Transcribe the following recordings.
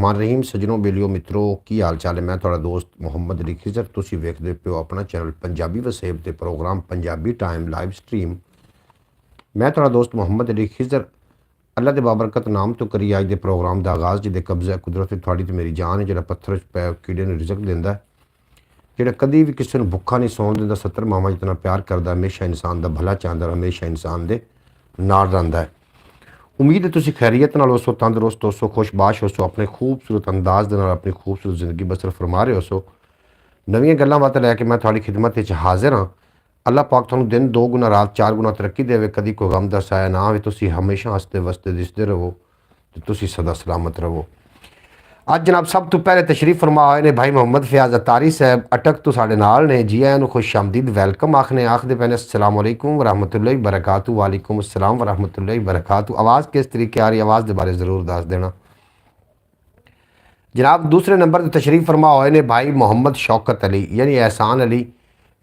रहमान रहीम सजनों बेलियो मित्रों की हाल चाल है। मैं थोड़ा दोस्त मुहम्मद अली खिजर, तुसी वेखदे पियो अपना चैनल पंजाबी वसेब ते programme Punjabi time live stream. मैं थोड़ा दोस्त मुहम्मद अली खिजर अल्लाह के बाबरकत नाम तो करी अज के प्रोग्राम का आगाज़ जिदे कब्जा कुदरत थोड़ी तो मेरी जान है, जो पत्थर पै कीड़े ने रिजक देंदा है, जो कभी भी किसी को भुखा नहीं सौन देंदा, 70 मावां जितना प्यार करता, हमेशा इंसान का भला चाहता, हमेशा इंसान के नाल रहिंदा है। उम्मीद है तुसी खैरियत नाल होसो, तंदुरुस्त होसो, खुशबाश होसो, अपने खूबसूरत अंदाज दे नाल अपनी खूबसूरत जिंदगी बसर फरमा रहे होसो। नवीं गल्लां बातां लैके मैं थोड़ी खिदमत विच हाजिर हाँ। अल्लाह पाक तुहानूं दिन 2 गुना रात 4 गुना तरक्की देवे, कदी कोई गम दा साया ना आवे, तुसी हमेशा हसते वसते दिसदे रहो ते तुसी सदा सलामत रहो। अज जनाब सब तो पहले तशरीफ फरमा आए ने भाई मुहम्मद फयाज अतारी साहब अटक तो साढ़े नाल ने। जी आयां नूं खुश आमदीद वैलकम आखदे पैने अस्सलाम वालेकुम वरहमतुल्लाहि बरकातहू। वालेकुम अस्सलाम वरहमतुल्लाहि बरकातहू। आवाज़ किस तरीके आ रही, आवाज़ के बारे ज़रूर दस देना जनाब। दूसरे नंबर पर तशरीफ फरमा आए ने भाई मोहम्मद शौकत अली यानी एहसान अली।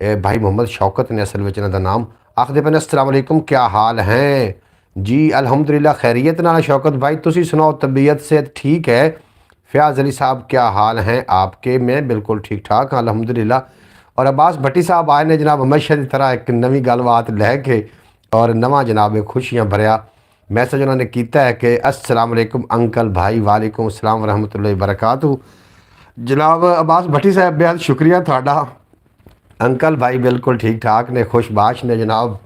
भाई मोहम्मद शौकत ने असल में इन्हां दा नाम। आखदे पैने अस्सलाम वालेकुम, क्या हाल हैं जी? अल्हम्दुलिल्लाह खैरियत नाल। शौकत भाई तुसी सुनाओ, तबीयत से ठीक है? फयाज अली साहब क्या हाल हैं आपके? मैं बिल्कुल ठीक ठाक हाँ अल्हम्दुलिल्लाह। और अब्बास भट्टी साहब आए ने जनाब हमेशा की तरह एक नवी गलबात लैके और नवा जनाब खुशियाँ भरिया मैसेज उन्होंने किया है कि अस्सलाम वालेकुम अंकल भाई। वालेकुम अस्सलाम वरहमतुल्लाहि बरकातहू। जनाब अब्बास भट्टी साहब बेहद शुक्रिया थाड़ा। अंकल भाई बिल्कुल ठीक ठाक ने, खुशबाश ने जनाब,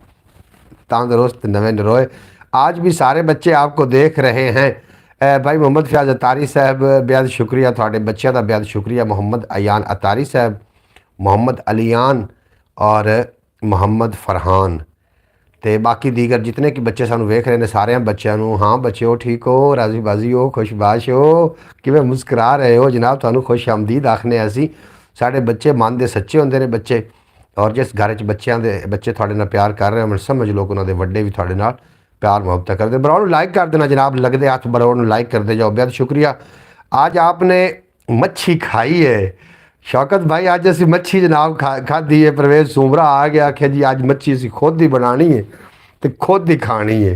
तंदुरुस्त नवे नरोए। आज भी सारे बच्चे आपको देख रहे हैं। भाई मोहम्मद फयाज अतारी साहब बेहद शुक्रिया, थोड़े बच्चों का बेहद शुक्रिया। मोहम्मद अयान अतारी साहब, मोहम्मद अलियान और मोहम्मद फरहान ते बाकी दीगर जितने कि बच्चे सानू वेख रहे हैं सारे बच्चों। हाँ बच्चे हो ठीक हो, राजी बाजी हो, खुशबाश हो, कि मुस्करा रहे हो जनाब, थानू खुश आमदीद आखने। असी साढ़े बच्चे मन के सच्चे होंगे ने बच्चे, और जिस घर च बच्चे थोड़े नाल प्यार कर रहे हो, समझ लो कि उन्होंने वड्डे भी थोड़े नाल प्यार मुहब्बत करते। बराबर लाइक कर देना जनाब, लगते हाथ बराबर लाइक करते जाओ, बेहद शुक्रिया। आज आपने मच्छी खाई है शौकत भाई? आज असी मच्छी जनाब खाधी है। परवेज सूमरा आ गया, आख्या जी आज मच्छी असी खुद ही बनानी है तो खुद ही खानी है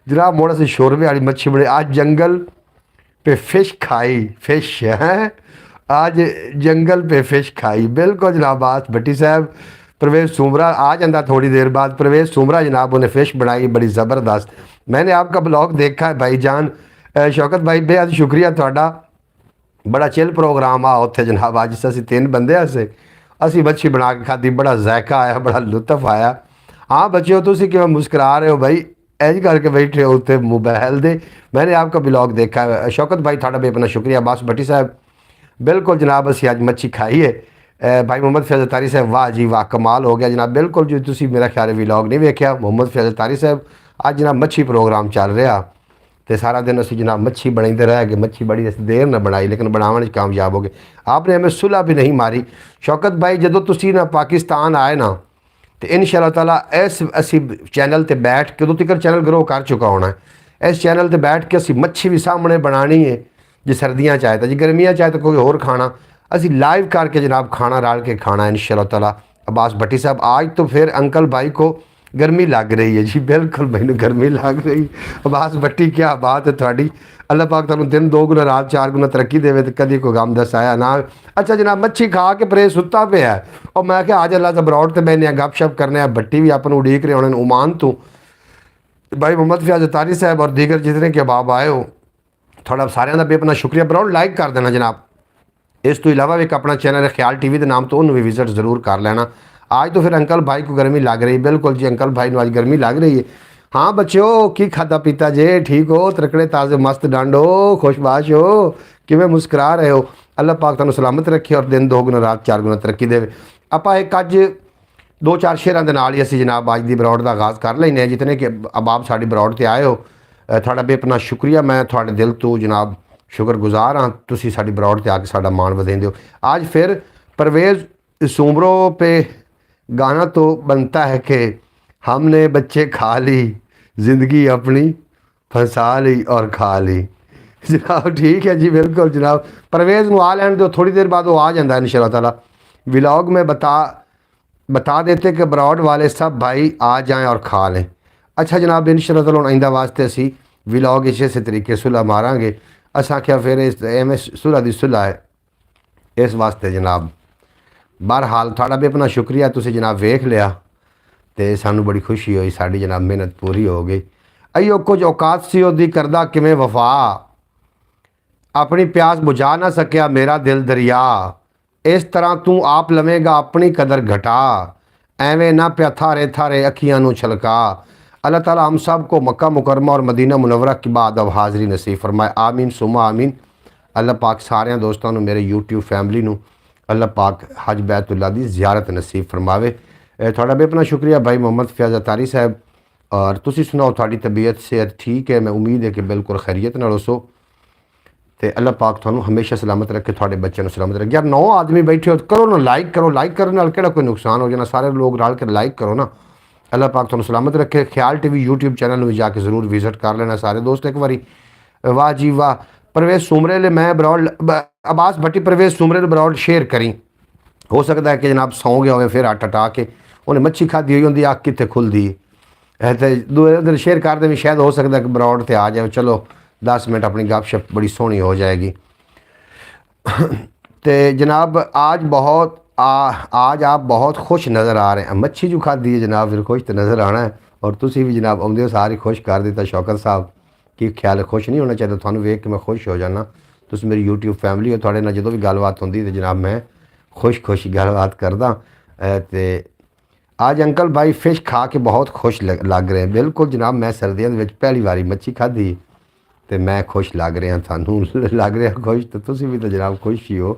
जनाब। मुड़ असी शोरबे वाली मच्छी बने, आज जंगल पे फिश खाई। फिश है आज जंगल पे फिश खाई, बिल्कुल जनाब। आज भट्टी साहब परवेज सूमरा आ जाता थोड़ी देर बाद। परवेज सूमरा जनाब उन्हें फ़िश बनाई बड़ी ज़बरदस्त। मैंने आपका ब्लॉग देखा है भाईजान। शौकत भाई बेहद शुक्रिया थोड़ा, बड़ा चिल प्रोग्राम आ उत्थे जनाब। अज असी 3 बंदे असे असी मच्छी बना के खाधी, बड़ा जायका आया, बड़ा लुत्फ आया। हाँ बच्चे हो तुसी क्यों मुस्करा रहे हो भाई? ऐज करके बैठे हो उत्ते मोबाइल दे। मैंने आपका ब्लॉग देखा है शौकत भाई, थोड़ा बेपना शुक्रिया। अब्बास भट्टी साहब बिल्कुल जनाब, असी अज मच्छी खाई है। भाई मोहम्मद फयाज अतारी साहब वाह जी वाह, कमाल हो गया जनाब। बिल्कुल जी तुसी मेरा ख्याल व्लॉग नहीं वेख्या मोहम्मद फयाज अतारी साहब। अज जनाब मच्छी प्रोग्राम चल रहा तो सारा दिन असी जनाब मच्छी बनाते रह गए। मच्छी बड़ी अस देर न बनाई लेकिन बनाने कामयाब हो गए। आपने हमें सुलह भी नहीं मारी शौकत भाई। जो तुसी ना पाकिस्तान आए ना तो इंशाअल्लाह ताला इस असी चैनल पर बैठ के, उदों तक चैनल ग्रो कर चुका होना है। इस चैनल पर बैठ के असी मच्छी भी सामने बनानी है, जो सर्दियाँ चाहे तो, जी गर्मियाँ चाहे तो कोई होर खाना असी लाइव करके जनाब खाना रल के खाना इंशाअल्लाह ताला। अब्बास भट्टी साहब आज तो फिर अंकल भाई को गर्मी लग रही है जी? बिल्कुल मैनू गर्मी लग रही। अब्बास भट्टी क्या बात है थोड़ी। अल्लाह पाक तुहानू दिन 2 गुना रात 4 गुना तरक्की देवे तो कभी कोई गम दस आया ना। अच्छा जनाब मच्छी खा के परे सुता पे है और मैं क्या आज अल्लाह से बरौट से बहने गप शप करने। भट्टी भी अपन उड़ीक रहे होने ओमान तो। भाई मोहम्मद फयाज अतारी साहब और दीगर जितने के बाब आए हो, थोड़ा सारे का बेपना शुक्रिया। बरौट लाइक कर देना जनाब। इस तो इलावा भी एक अपना चैनल है ख्याल टीवी के नाम तो उन्होंने भी विजिट जरूर कर लेना। आज तो फिर अंकल भाई को गर्मी लग रही, बिल्कुल जी अंकल भाई को आज गर्मी लग रही है। हाँ बच्चों की खादा पीता जे ठीक हो, तरकड़े ताज़े मस्त डंड हो, खुशबाश हो, कि मुस्करा रहे हो। अल्लाह पाक तुहानू सलामत रखे और दिन 2 गुना रात 4 गुना तरक्की देवे। आप एक अज 2-4 शेरां दे नाल ही असी जनाब अज की बरौट का आगाज़ कर लें। जितने कि अब आप साड़ी बरौट से आए हो, थोड़ा बेपना शुक्रिया। मैं थोड़े दिल तो जनाब शुक्रगुजार हाँ, तुसी साड़ी बरौट से आके साड़ा मान वधेंदे हो। आज फिर परवेज़ सूमरों पे गाना तो बनता है कि हमने बच्चे खा ली, ज़िंदगी अपनी फंसा ली और खा ली। जनाब ठीक है जी, बिल्कुल जनाब। परवेज़ को आ लैन दो, थोड़ी देर बाद वो आ जाता है इंशाअल्लाह ताला। व्लॉग में बता देते कि बरौट वाले सब भाई आ जाएं और खा लें। अच्छा जनाब इंशाअल्लाह ताला आइंदा वास्ते असी व्लॉग इसे तरीके सुलह मारांगे। असां आख्या फिर एवें सुलह दी सुलह है इस वास्ते जनाब। बहरहाल थोड़ा भी अपना शुक्रिया, तुसी जनाब वेख लिया तो सानू बड़ी खुशी हुई, साड़ी जनाब मेहनत पूरी हो गई। अयो कुछ औकात सी ओदी करदा किवें वफा, अपनी प्यास बुझा ना सकिया मेरा दिल दरिया, इस तरह तू आप लवेगा अपनी कदर घटा, एवें ना प्या थारे थारे अखियां नू छलका। अल्लाह ताला हम सब को मक्का मुकरमा और मदीना मुनव्वरा की बाद अब हाज़री नसीब फरमाए, आमीन सुमा आमीन। अल्लाह पाक सारे दोस्तों मेरे यूट्यूब फैमिली नू अल्लाह पाक हज बैतुल्ला दी ज़ियारत नसीब फरमावे। थोड़ा भी अपना शुक्रिया भाई मोहम्मद फयाज़ अतारी साहब। और तुसी सुनाओ थोड़ी तबीयत सेहत ठीक है? मैं उम्मीद है कि बिल्कुल खैरियत नाल होसो तो अल्लाह पाक थानू हमेशा सलामत रखे, थोड़े बच्चों सलामत रखे। यार 9 आदमी बैठे हो करो ना लाइक करो, लाइक करने नाल केड़ा कोई नुकसान हो जाना, सारे लोग रल के लाइक करो ना। अल्लाह पाक थानू सलामत रखे। ख्याल टीवी यूट्यूब चैनल में जाके ज़रूर विजिट कर लेना सारे दोस्त एक बारी। वाह जी वाह। परवेज सुमरे ले मैं बरौल अब्बास भट्टी परवेज सुमरे बरौल शेयर करी, हो सकता है कि जनाब सौ गया हो फिर हट हटा के उन्हें मच्छी खाधी हुई होंगी, अख कितने खुलती है तो दूसरे दिन शेयर कर दे भी, शायद हो सकता है कि बरौड़ से आ जाए। चलो 10 मिनट अपनी गपशप बड़ी सोहनी हो जाएगी। तो जनाब आज आप बहुत खुश नज़र आ रहे हैं। मच्छी जो खाधी है जनाब फिर खुश तो नज़र आना है, और तुसी भी जनाब आउंदे हो सारी खुश कर दिता। शौकत साहब की ख्याल खुश नहीं होना चाहिए, थानू वेख के मैं खुश हो जाना। तुसी मेरी यूट्यूब फैमिली हो, थोड़े नाल जो भी गलबात होंदी तो जनाब मैं खुश गलबात करदा। तो आज अंकल भाई फिश खा के बहुत खुश लग रहे हैं। बिल्कुल जनाब, मैं सर्दियों में पहली बारी मच्छी खाधी तो मैं खुश लग रहा, थानू लग रहा खुश, तो तुसी भी तो जनाब खुश ही हो।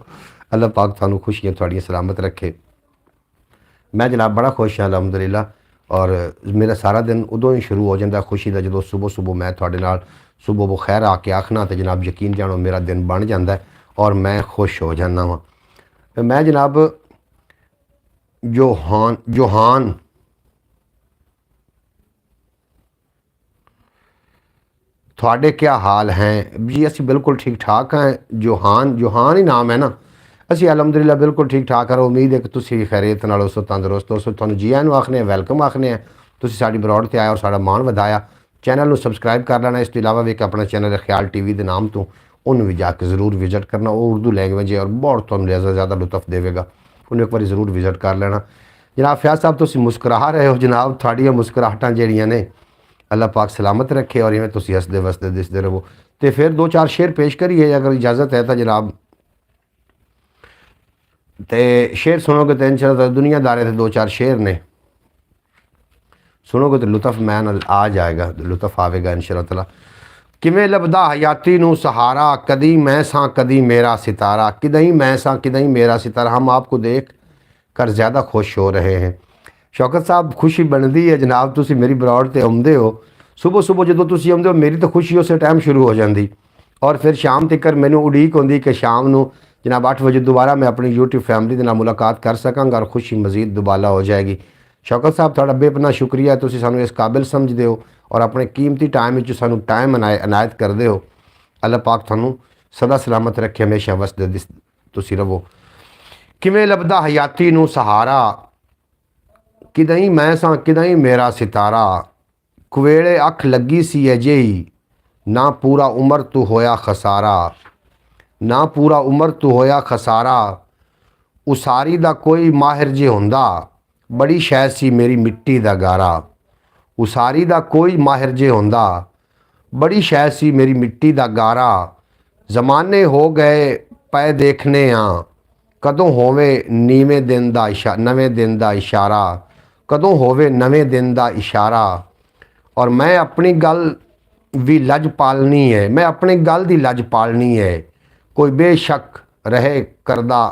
अल्लाह पाक थानू खुशियाँ थोड़ियाँ सलामत रखे। मैं जनाब बड़ा खुश हाँ अलहमदुलिल्लाह, और मेरा सारा दिन उदों ही शुरू हो जाता खुशी का, जो सुबह मैं थोड़े नाल सुबह बखैर आके आखना तो जनाब यकीन जानो मेरा दिन बन जाता है और मैं खुश हो जाना वा। मैं जनाब जोहान थोड़े क्या हाल हैं जी? असी बिल्कुल ठीक ठाक हैं। जोहान ही नाम है ना। असी अलहमदुलिल्लाह बिल्कुल ठीक ठाक है। उम्मीद है कि तुसी भी खैरियत नाल उस तंदुरुस्त हो। तुहानू जी आनू आखने वेलकम आखने हैं। तुसी साडी बरौड़ ते आए और साड़ा मान वधाया। चैनल में सबसक्राइब कर लेना। इस तो इलावा भी एक अपना चैनल है ख्याल टीवी के नाम तो उन्होंने भी जाके ज़रूर विजिट करना। वो उर्दू लैंग्वेज है और बहुत तुहानू ज़्यादा लुत्फ देगा, उन्हें एक बार ज़रूर विजिट कर लेना। जनाब फयाज साहब तुसी मुस्कुरा रहे हो जनाब, थोड़िया मुस्कुराहटां जिहड़ियां ने अल्लाह पाक सलामत रखे और इवें तुसी हसदे वसदे दिसदे रहो। तो फिर 2-4 शेर पेश करिए अगर इजाज़त है तो जनाब। तो शेर सुनोगे तो इंशाअल्लाह दुनियादारे थे 2-4 शेर ने, सुनोगे तो लुत्फ मैं आ जाएगा, लुत्फ आवेगा इंशाअल्लाह ताला। किवें लभदा हयाती नू सहारा, कदी मैं सां कदी मेरा सितारा, किदई मैं सां किदई मेरा सितारा। हम आपको देख कर ज़्यादा खुश हो रहे हैं। शौकत साहब खुशी बनती है जनाब, तुसी मेरी बरौड़ ते आउंदे हो। सुबह जो तुसी आउंदे हो मेरी तो खुशी उस टाइम शुरू हो जाती, और फिर शाम तक मैनू उड़ीक होंदी कि शाम नू जनाब 8 बजे दोबारा मैं अपनी यूट्यूब फैमिली के नाल मुलाकात कर सकांगा और खुशी मज़ीद दुबाला हो जाएगी। शौकत साहब थोड़ा बेपना शुक्रिया, तुसी सानू इस काबिल समझदे हो और अपने कीमती टाइम में सानू टाइम अनायत करदे हो। अल्लाह पाक थानू सदा सलामत रखे, हमेशा वसदे तुसी रहो। किवें लभदा हयाती नू सहारा, किदई मैं सां किदई मेरा सितारा, कुवेले अख लगी सी अजेही, ना पूरा उम्र तू होया खसारा, ना पूरा उम्र तू होया खसारा, उसारी दा कोई माहिर जे हुंदा, बड़ी शै सी मेरी मिट्टी दा गारा। उसारी दा कोई माहिर जे हुंदा, बड़ी शै सी मेरी मिट्टी दा गारा। जमाने हो गए पै देखने कदों होवे नवें दिन दा इशारा, कदों होवे नवें दिन दा इशारा। और मैं अपनी गल भी लज पालनी है, मैं अपनी गल दी लज पालनी है, कोई बेशक रहे करदा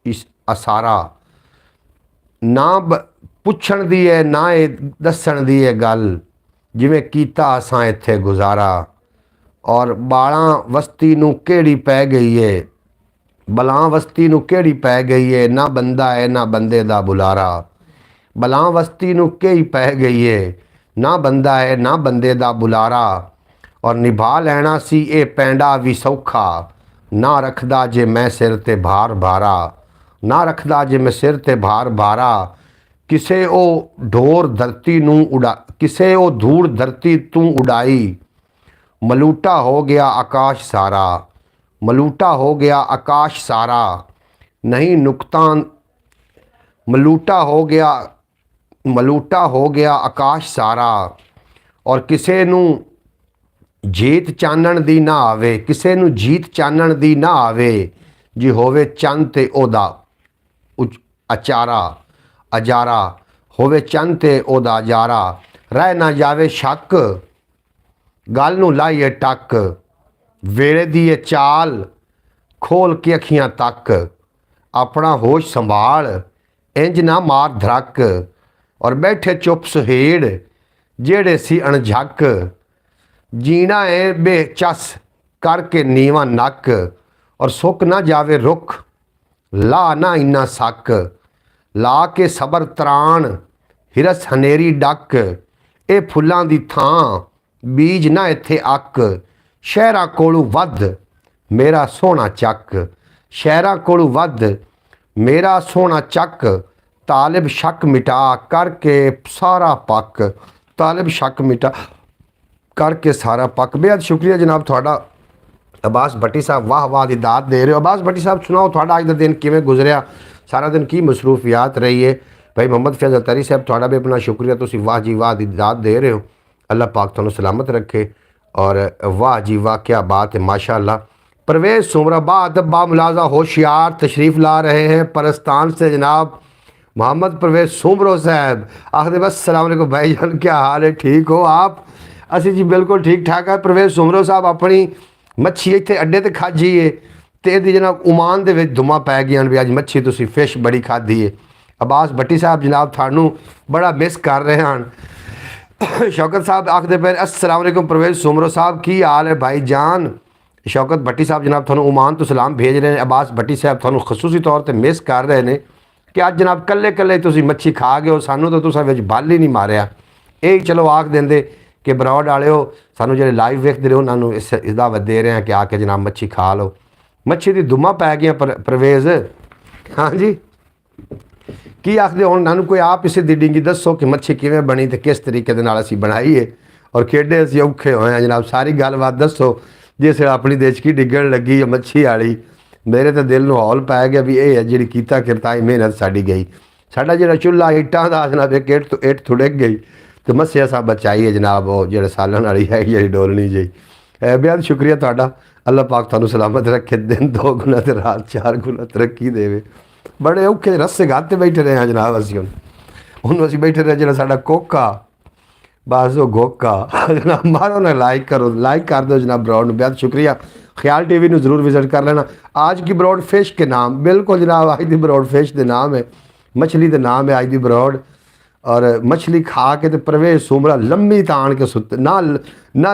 इस असारा। ना पुछण दी है ना ये दसण दी है गल, जिवें कीता असां इत्थे गुजारा। और बालां वस्ती नू केड़ी पै गई है, बलां वस्ती नू केड़ी पै गई है, ना बंदा है ना बंदे दा बुलारा। बलां वस्ती नू केड़ी पै गई है, ना बंदा है ना बंदे दा बुलारा। और निभा लैना सी ए पैंडा भी सौखा, ना रखदा जे मैं सिर ते भार भारा, ना रखदा जे मैं सिर ते भार भारा। किसे ओ ढोर धरती नू उड़ा, किसे ओ धूड़ धरती तू उड़ाई, मलूटा हो गया आकाश सारा, मलूटा हो गया आकाश सारा, नहीं नुकसान मलूटा हो गया आकाश सारा। और किसे नू जीत चानण दी ना आवे, किसे नू जीत चानण दी ना आवे, जी होवे चंद ते ओदा अचारा अजारा, होवे चंद ते ओदा अजारा। रह ना जावे शक गल नू लाइए टक, वेले दी ये चाल खोल के अखियां तक, अपना होश संभाल इंज ना मार धड़क। और बैठे चुप सुहेड़ जेड़े सी अणझक, जीना है बेचस करके नीवा नक। और सुक ना जावे रुख ला ना इन्ना सक, ला के सबर त्राण हिरस हनेरी डक। ए फुल्लां दी थां बीज ना इत्थे अक, शहरां कोलू वध मेरा सोहना चक, शहरां कोलू वध मेरा सोहना चक। तालिब शक मिटा करके सारा पक, तालिब शक मिटा करके सारा पक। बेहद शुक्रिया जनाब थोड़ा अब्बास भट्टी साहब, वाह वाह दी दात दे रहे हो। अब्बास भट्टी साहब सुनाओ थोड़ा अज का दिन किवें गुजरिया, सारा दिन की मसरूफियात रही है। भाई मोहम्मद फैज़ल तरी साहब थोड़ा भी अपना शुक्रिया, तुसीं वाह जी वाह दी दात दे रहे हो। अल्लाह पाक तुहानूं सलामत रखे और वाह जी वाह क्या बात है माशाअल्लाह। परवेज़ सुमराबाद बामुलाजा होशियार तशरीफ़ ला रहे हैं परस्तान से जनाब मोहम्मद परवेज़ सुमरो साहब। आखिर बस सलाम अलैकुम भाईजान, क्या हाल है, ठीक हो आप? असी जी बिल्कुल ठीक ठाक है। परवेज़ सुमरो साहब अपनी मच्छी इत्थे अड्डे ते खाधी है तो यदि जनाब उमान दे विच धुआं पै गया भी अज मच्छी तुसीं फिश बड़ी खाधी है। अब्बास भट्टी साहब जनाब थानू बड़ा मिस कर रहे हैं। शौकत साहब आखते पे अस्सलाम वालेकुम परवेज़ सुमरो साहब, की हाल है भाई जान? शौकत भट्टी साहब जनाब थानू उमान तो सलाम भेज रहे हैं। अब्बास भट्टी साहब थानू खसूसी तौर पर मिस कर रहे हैं कि अज जनाब कल्ले कल्ले तुसीं मच्छी खा गए हो, सानू तो तुसां विच बल ही नहीं मारिया। यही चलो आख देंदे कि ब्रॉड वाले हो सानू जो लाइव वेखते रहे उन्होंने इस दावत दे रहे हैं कि आके जनाब मच्छी खा लो। मच्छी की धुआं पै गया परवेज़, हाँ जी की आखते हुण नानू कोई आप इसे दी डिंगी दसो कि मच्छी किवें बनी तो किस तरीके दे नाल असीं बनाई है और खेडे असीं औखे होए हैं जनाब, सारी गलबात दसो। जिस अपनी देचकी डिग्गण लगी है मच्छी वाली, मेरे तो दिल नूं हौल पै गया भी ये है जिहड़ी कीता किरताई मेहनत साडी गई। साडा जिहड़ा चुल्हा इट्टां दा जनाब एक इट थुड़क गई तो मस्सिया साहब बचाइए जनाब वो जो सालन वाली है जी डोलनी जी। बेहद शुक्रिया तुहाडा, अल्लाह पाक तुहानूं सलामत रखे, दिन 2 गुना तो रात 4 गुना तरक्की देवे। बड़े औखे रस्से गाते बैठे रहे हैं जनाब असीं हुण असीं बैठे रहे जो साडा कोका बस वो गोका जनाब मारो ना लाइक करो, लाइक कर दो जनाब ब्रॉड में। बेहद शुक्रिया। ख्याल टीवी में ज़रूर विजिट कर लेना। आज की ब्रॉड फिश के नाम बिल्कुल जनाब आज की ब्रॉड फिश के नाम है, मछली के नाम है आज की ब्रॉड। और मछली खा के तो परवेज़ सुमरा लम्मी तान के सुत ना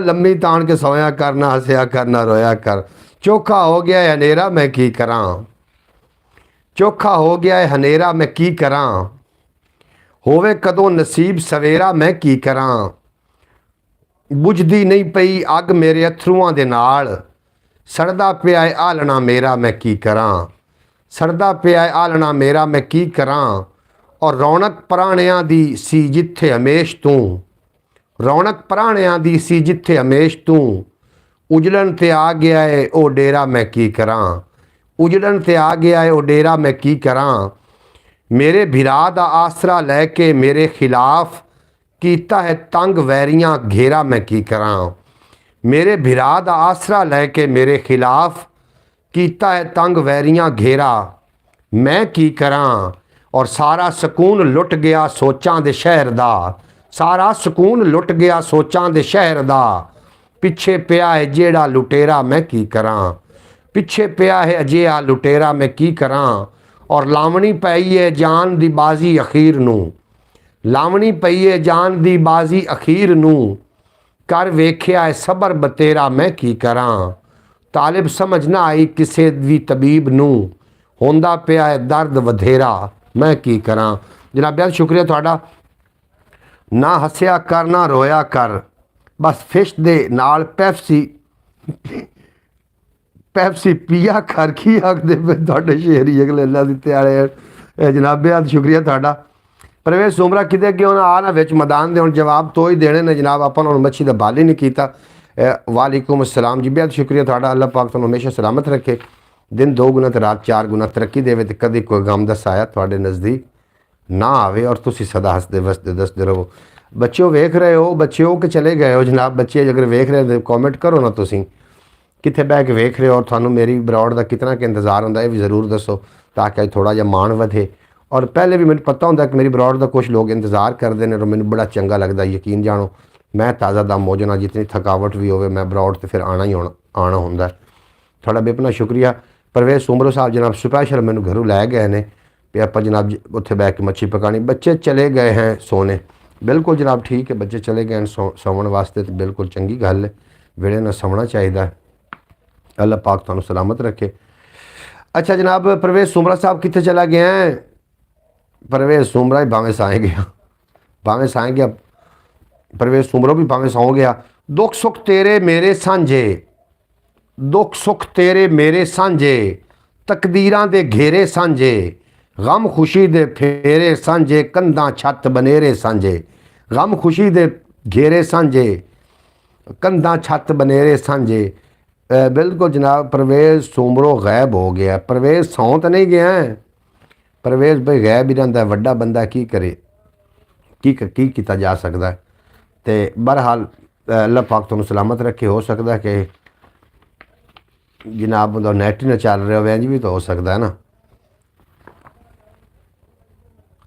लम्मी तान के सोया कर, ना हंसया कर, ना रोया कर। चोखा हो गया है हनेरा मैं की करां, चोखा हो गया है हनेरा मैं की करां, होवे कदों नसीब सवेरा मैं की करां। बुझदी नहीं पई अग मेरे अथरूआं दे नाल, सड़दा पिया है आलना मेरा मैं की करां, सड़दा पिया है आलना मेरा मैं की करां। और रौनक पराणियां दी सी जिथे हमेश तू, रौनक पराणियां दी सी जिथे हमेश तू, उजड़न ते आ गया है ओ डेरा मैं की करां, उजड़न ते आ गया है ओ डेरा मैं की करां। मेरे भिरा दा आसरा लैके मेरे खिलाफ कीता है तंग वैरियां घेरा मैं की करां, मेरे भिरा दा आसरा लैके मेरे खिलाफ कीता है तंग वैरियां घेरा मैं की करां। और सारा सकून लुट गया सोचां दे शहर दा, सारा सकून लुट गया सोचां दे शहर दा, पिछे पिया है जेड़ा लुटेरा मैं की करां, पिछे पिया है अजिहा लुटेरा मैं की करां। और लावणी पई है जान दी बाजी अखीर नूं, लावणी पई है जान दी बाजी अखीर नूं, कर वेख्या है सबर बतेरा मैं की करां। तालिब समझ ना आई किसे भी तबीब नूं, होंदा पिया है दर्द वधेरा मैं की करां। जनाब बहुत शुक्रिया तुहाडा। ना हंसिया कर ना रोया कर, बस फिश दे नाल पैप्सी पैप्सी पिया कर की आखदे पे तुहाडे शेर ही अगले अल्लाह दित्ते वाले। जनाब बहुत शुक्रिया तुहाडा। परवेज़ सुमरा किते कि उन्हें आ ना विच मैदान दे हुण जवाब तो ही देने ने जनाब, आपां हुण मच्छी दा बाल ही नहीं कीता। वालेकुम अस्सलाम जी, बेहद शुक्रिया थोड़ा। अल्लाह पाक तुहानू हमेशा सलामत रखे, दिन 2 गुना तो रात 4 गुना तरक्की देवे, तो कभी कोई गम दा साया थोड़े नज़दीक ना आवे और तुसी सदा हसदे वसदे दसदे रहो। बच्चों वेख रहे हो, बच्चों के चले गए हो जनाब, बच्चे अगर वेख रहे हो कॉमेंट करो ना, तुसी कितने बह के वेख रहे हो और थानू मेरी ब्रॉड का कितना के इंतज़ार होंदा, ये भी ज़रूर दसो ताकि थोड़ा जिहा मान वधे। और पहले भी मैंने पता होंदा कि मेरी ब्रॉड का कुछ लोग इंतज़ार करते हैं और मैंने बड़ा चंगा लगता, यकीन जानो मैं ताज़ा दम हो जाना, जितनी थकावट भी होवे मैं ब्रॉड तो फिर आना ही आना होंदा। थोड़ा बेपना शुक्रिया। परवेज़ सुमरो साहब जनाब स्पैशल मैनू घरों लै गए ने भी आप जनाब उत्थे बह के मच्छी पकानी। बच्चे चले गए हैं सोने, बिल्कुल जनाब ठीक है, बच्चे चले गए हैं सौन वास्ते, तो बिल्कुल चंगी गल है, वेले ना सौना चाहिए। अल्लाह पाक तुहानू सलामत रखे। अच्छा जनाब परवेज़ सुमरा साहब कितने चला गया है? परवेज़ सुमरा ही भावें साए गया, भावें साए गया, परवेज़ सुमरो भी भावें सौ गया। दुख सुख तेरे मेरे सांझे, दुख सुख तेरे मेरे सांझे, तकदीरां दे घेरे सांझे, गम खुशी दे फेरे सांझे, कंधां छत बनेरे सांझे, गम खुशी दे घेरे सांझे, कंधां छत बनेरे सांझे। बिल्कुल जनाब परवेज़ सुमरो गायब हो गया। परवेज़ सौ तो नहीं गया है, परवेज़ भाई गायब ही रहता है, वड्डा बंदा की करे, की किया जा सकता है। तो बहरहाल अल्लाह पाक तुहानू सलामत रखे। हो सकता है कि जनाब मतलब नैट ही ना चल रहा हो, इंज भी तो हो सकता है ना।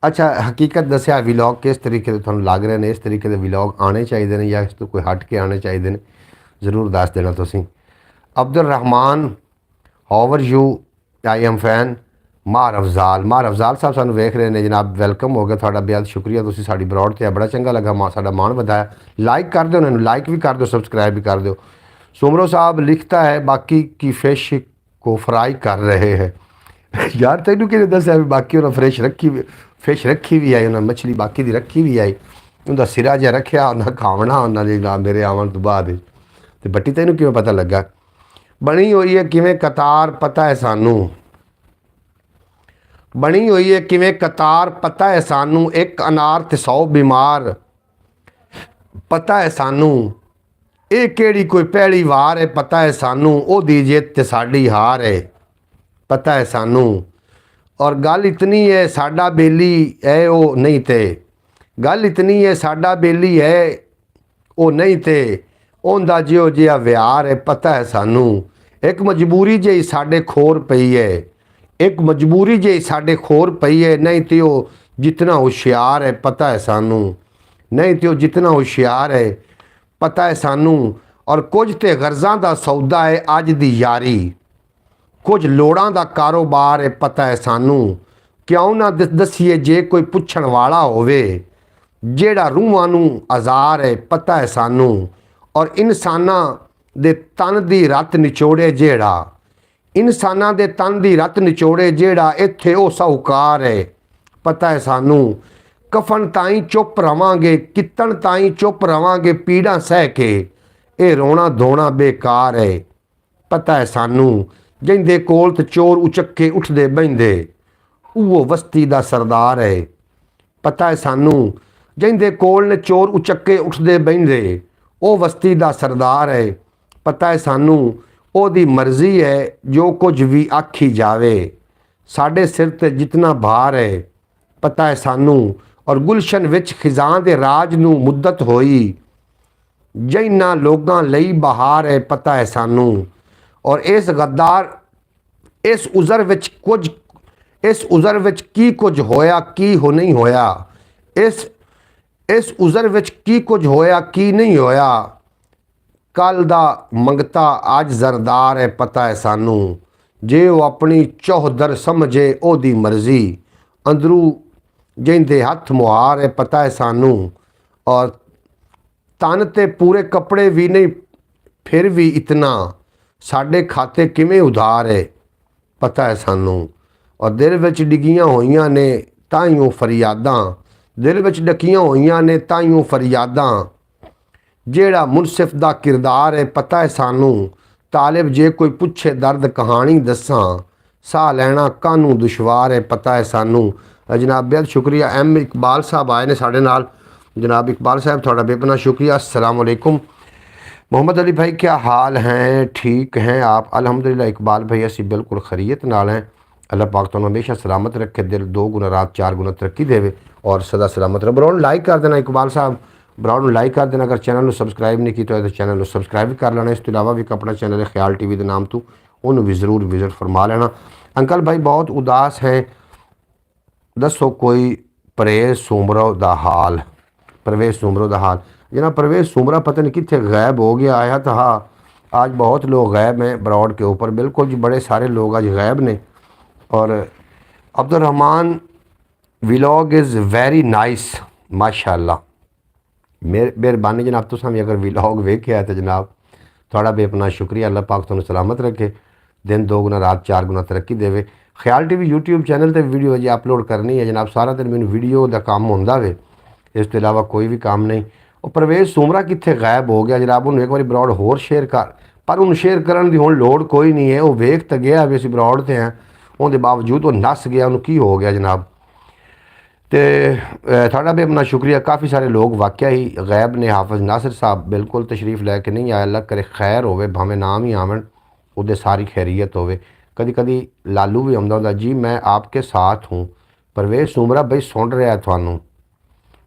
अच्छा हकीकत दसिया विलॉग किस तरीके से तुहानू लग रहे हैं, इस तरीके के विलॉग आने चाहिए ने या इस तो कोई हट के आने चाहिए ने, ज़रूर दस देना तुसीं। Abdul Rahman how are you, I am fan. मार अफजाल साहब सानू वेख रहे हैं जनाब, वेलकम हो गया थोड़ा, बेहद शुक्रिया, तुसीं साडी ब्रॉड ते बड़ा चंगा लगा, साडा मान वधाया। लाइक कर दो, उन्होंने लाइक भी कर दो, सब्सक्राइब भी कर दो। सुमरो साहब लिखता है बाकी की फिश को फ्राई कर रहे हैं। यार तेनू कि दसिया भी बाकी उन्हें फिश रखी भी आई, उन्हें मछली बाकी की रखी भी आई, उनका सिरा जहा रखा, उन्हें खावना उन्होंने ना मेरे आवन तो बाद। तो बट्टी तेनू किवें पता लगा? बनी हुई है किवें कतार, पता है सानू, बनी हुई है किवें कतार, पता है सानू, एक अनार ते 100 बीमार, पता है सानू, ये केड़ी कोई पहली वार है, पता है सानू, ओदी जित ते साडी हार है, पता है सानू। और गल इतनी है साडा बेली है वो नहीं ते, गल इतनी है साडा बेली है वो नहीं ते, ओंदा जिहो जिहा व्यार है, पता है सानू। एक मजबूरी जी साडे खोर पई है, एक मजबूरी जी साडे खोर पई है, नहीं तो वो जितना होशियार है, पता है सानू, नहीं तो जितना होशियार है, पता है सानू। और कुछ तो गर्जां दा सौदा है अज दी यारी, कुछ लोड़ां दा कारोबार है, पता है सानू। क्यों ना दसीए जे कोई पुछण वाला होवे, जेड़ा रूहां नूं आज़ार है, पता है सानू। और इंसानां दे तन दी रत निचोड़े जेड़ा, इंसानां दे तन दी रत निचोड़े जेड़ा, इत्थे ओ साहूकार है, पता है सानू। कफन ताई चुप रवांगे, कितन ताई चुप रवांगे, पीड़ा सह के ये रोना धोना बेकार है, पता है सानू। जिंदे कोल ते चोर उचक्के उठदे बहिंदे, वो वस्ती दा सरदार है, पता है सानू। जिंदे कोल ने चोर उचक्के उठदे बहिंदे, वो वस्ती दा सरदार है, पता है सानू। ओदी मर्जी है जो कुछ भी आखी जावे, साडे सिर ते जितना भार है, पता है सानू। और गुलशन विच खिजां दे राज नूं मुद्दत होई, जिन्हां लोगां लई बहार है, पता है सानू। और इस गद्दार इस उज़र विच कुछ, इस उज़र विच की कुछ होया की हो नहीं होया, इस उज़र विच की कुछ होया की नहीं होया, कल दा मंगता अज जरदार है, पता है सानू। जे वो अपनी चौहदर समझे ओदी मर्जी, अंदरू जिंदे हथ मुहार है, पता है सानू। और तन ते पूरे कपड़े भी नहीं, फिर भी इतना साडे खाते किवें उधार है, पता है सानू। और दिल विच डिगियां होइयां ने ताइयों फरियादां, दिल विच डकियां होइयां ने ताइयों फरियादां, जेड़ा मुनसिफ दा किरदार है, पता है सानू। तालिब जे कोई पुछे दर्द कहानी दसां, साह लैना कानू दुशवार है, पता है सानू। जनाब बेहद शुक्रिया। एम इकबाल साहब आए ने साढ़े नाल, जनाब इकबाल साहब थोड़ा बेपना शुक्रिया। अस्सलाम वालेकुम। मोहम्मद अली भाई क्या हाल हैं, ठीक हैं आप? अल्हम्दुलिल्लाह। इकबाल भाई असी बिल्कुल खरीयत नाल हैं। अल्लाह पाक तुहानू हमेशा सलामत रखे, दिल दो गुना रात चार गुना तरक्की देवे और सदा सलामत रहे। ब्राउन लाइक कर देना इकबाल साहब, ब्राउन लाइक कर देना। अगर चैनल सबसक्राइब नहीं किया तो चैनल सबसक्राइब भी कर लेना। इस तो इलावा भी एक अपना चैनल है ख्याल टीवी के नाम तो उन्होंने भी जरूर विजिट फरमा लेना। अंकल भाई बहुत उदास हैं, दसो कोई परवेज़ सुमरो दा हाल। परवेज़ सुमरो दा हाल जनाब, परवेज़ सुमरा पता नहीं कितने गायब हो गया। आया था हाँ, आज बहुत लोग गायब हैं ब्रॉड के ऊपर, बिल्कुल जी बड़े सारे लोग आज गायब ने। और Abdul Rahman vlog is very nice माशाल्लाह। मेहरबानी जनाब, तुसां भी अगर व्लॉग वेख्या है तो जनाब थोड़ा भी अपना शुक्रिया। अल्लाह पाक तुहानू सलामत रखे, दिन दो गुना रात चार गुना तरक्की देवे। ख्याल टीवी यूट्यूब चैनल पर वीडियो अजे अपलोड करनी है जनाब, सारा दिन मैंने वीडियो का काम होंदा वे, इस तो इलावा कोई भी काम नहीं। और परवेज़ सुमरा कितने गायब हो गया जनाब, उन्होंने एक बार ब्रॉड होर शेयर कर, पर उन्हें शेयर करने की हुण लोड़ कोई नहीं है। वो वेख तो गया भी असी ब्रॉड से हैं, उनके बावजूद वो नस गया, उन्होंने की हो गया जनाब। तो थोड़ा भी अपना शुक्रिया। काफ़ी सारे लोग वाकया ही गैब ने। हाफिज़ नासिर साहब बिल्कुल तशरीफ़ लैके नहीं आया, अल्लाह करे खैर होवे, भावें नाम ही आवन उदे सारी खैरियत होवे। कदी कदी लालू भी आंदा हुंदा, जी मैं आपके साथ हूँ। परवेज़ सुमरा बई सुन रहा है थानू,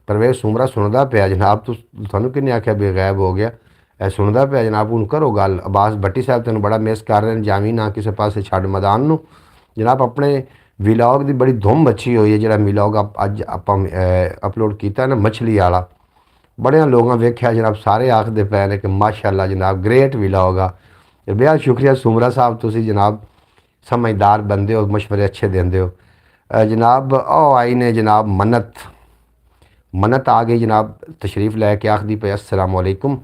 परवेज़ सुमरा सुनता पाया जनाब। थानू किन्ने आख्या भी गैब हो गया, सुनता पाया जनाब। हूँ करो गल। अब्बास भट्टी साहब तेन बड़ा मिस कर रहे हैं, जावी ना किसी पासे छड़ मैदान नू जनाब। अपने व्लॉग की बड़ी धुम मची हुई है, जो व्लॉग अज आप अपलोड किया ना मछली वाला, बड़े लोगों वेख्या जनाब, सारे आखते पे ने कि माशाअल्लाह जनाब ग्रेट व्लॉग आ। बेहद शुक्रिया सुमरा साहब, तुसी जनाब समझदार बंदे हो, मशवरे अच्छे देंदे हो जनाब। ओ आई ने जनाब मन्नत, मन्नत आ गई जनाब तशरीफ़ लैके, आखदी पे अस्सलाम वालेकुम।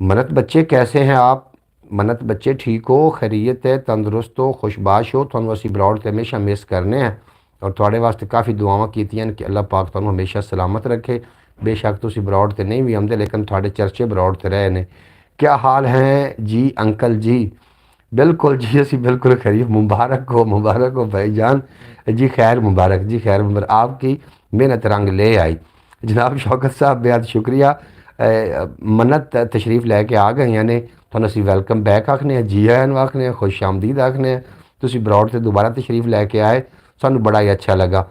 मन्नत बच्चे कैसे हैं आप? मन्नत बच्चे ठीक हो, खैरियत है, तंदुरुस्त हो, खुशबाश हो? तुहानू असी ब्रॉड ते हमेशा मिस करने हैं और थोड़े वास्ते काफ़ी दुआवां कीतियां कि अल्लाह पाक तुहानू हमेशा सलामत रखे। बेशक तुसी ब्रॉड ते नहीं भी आंदे, लेकिन थोड़े चर्चे ब्रॉड ते रहे ने। क्या हाल हैं जी अंकल जी? बिल्कुल जी असी बिल्कुल खरीफ। मुबारक हो भाईजान जी, खैर मुबारक जी, खैर मुबारक। आपकी मेहनत रंग ले आई जनाब। शौकत साहब बेहद शुक्रिया। मन्नत तशरीफ़ लैके आ गई ने, तुहानू असी वेलकम बैक आखने, जी आयन आखने, खुश आमदीद आखने। तुसी ब्रॉड से दोबारा तशरीफ़ लैके आए, सानू बड़ा ही अच्छा लगा।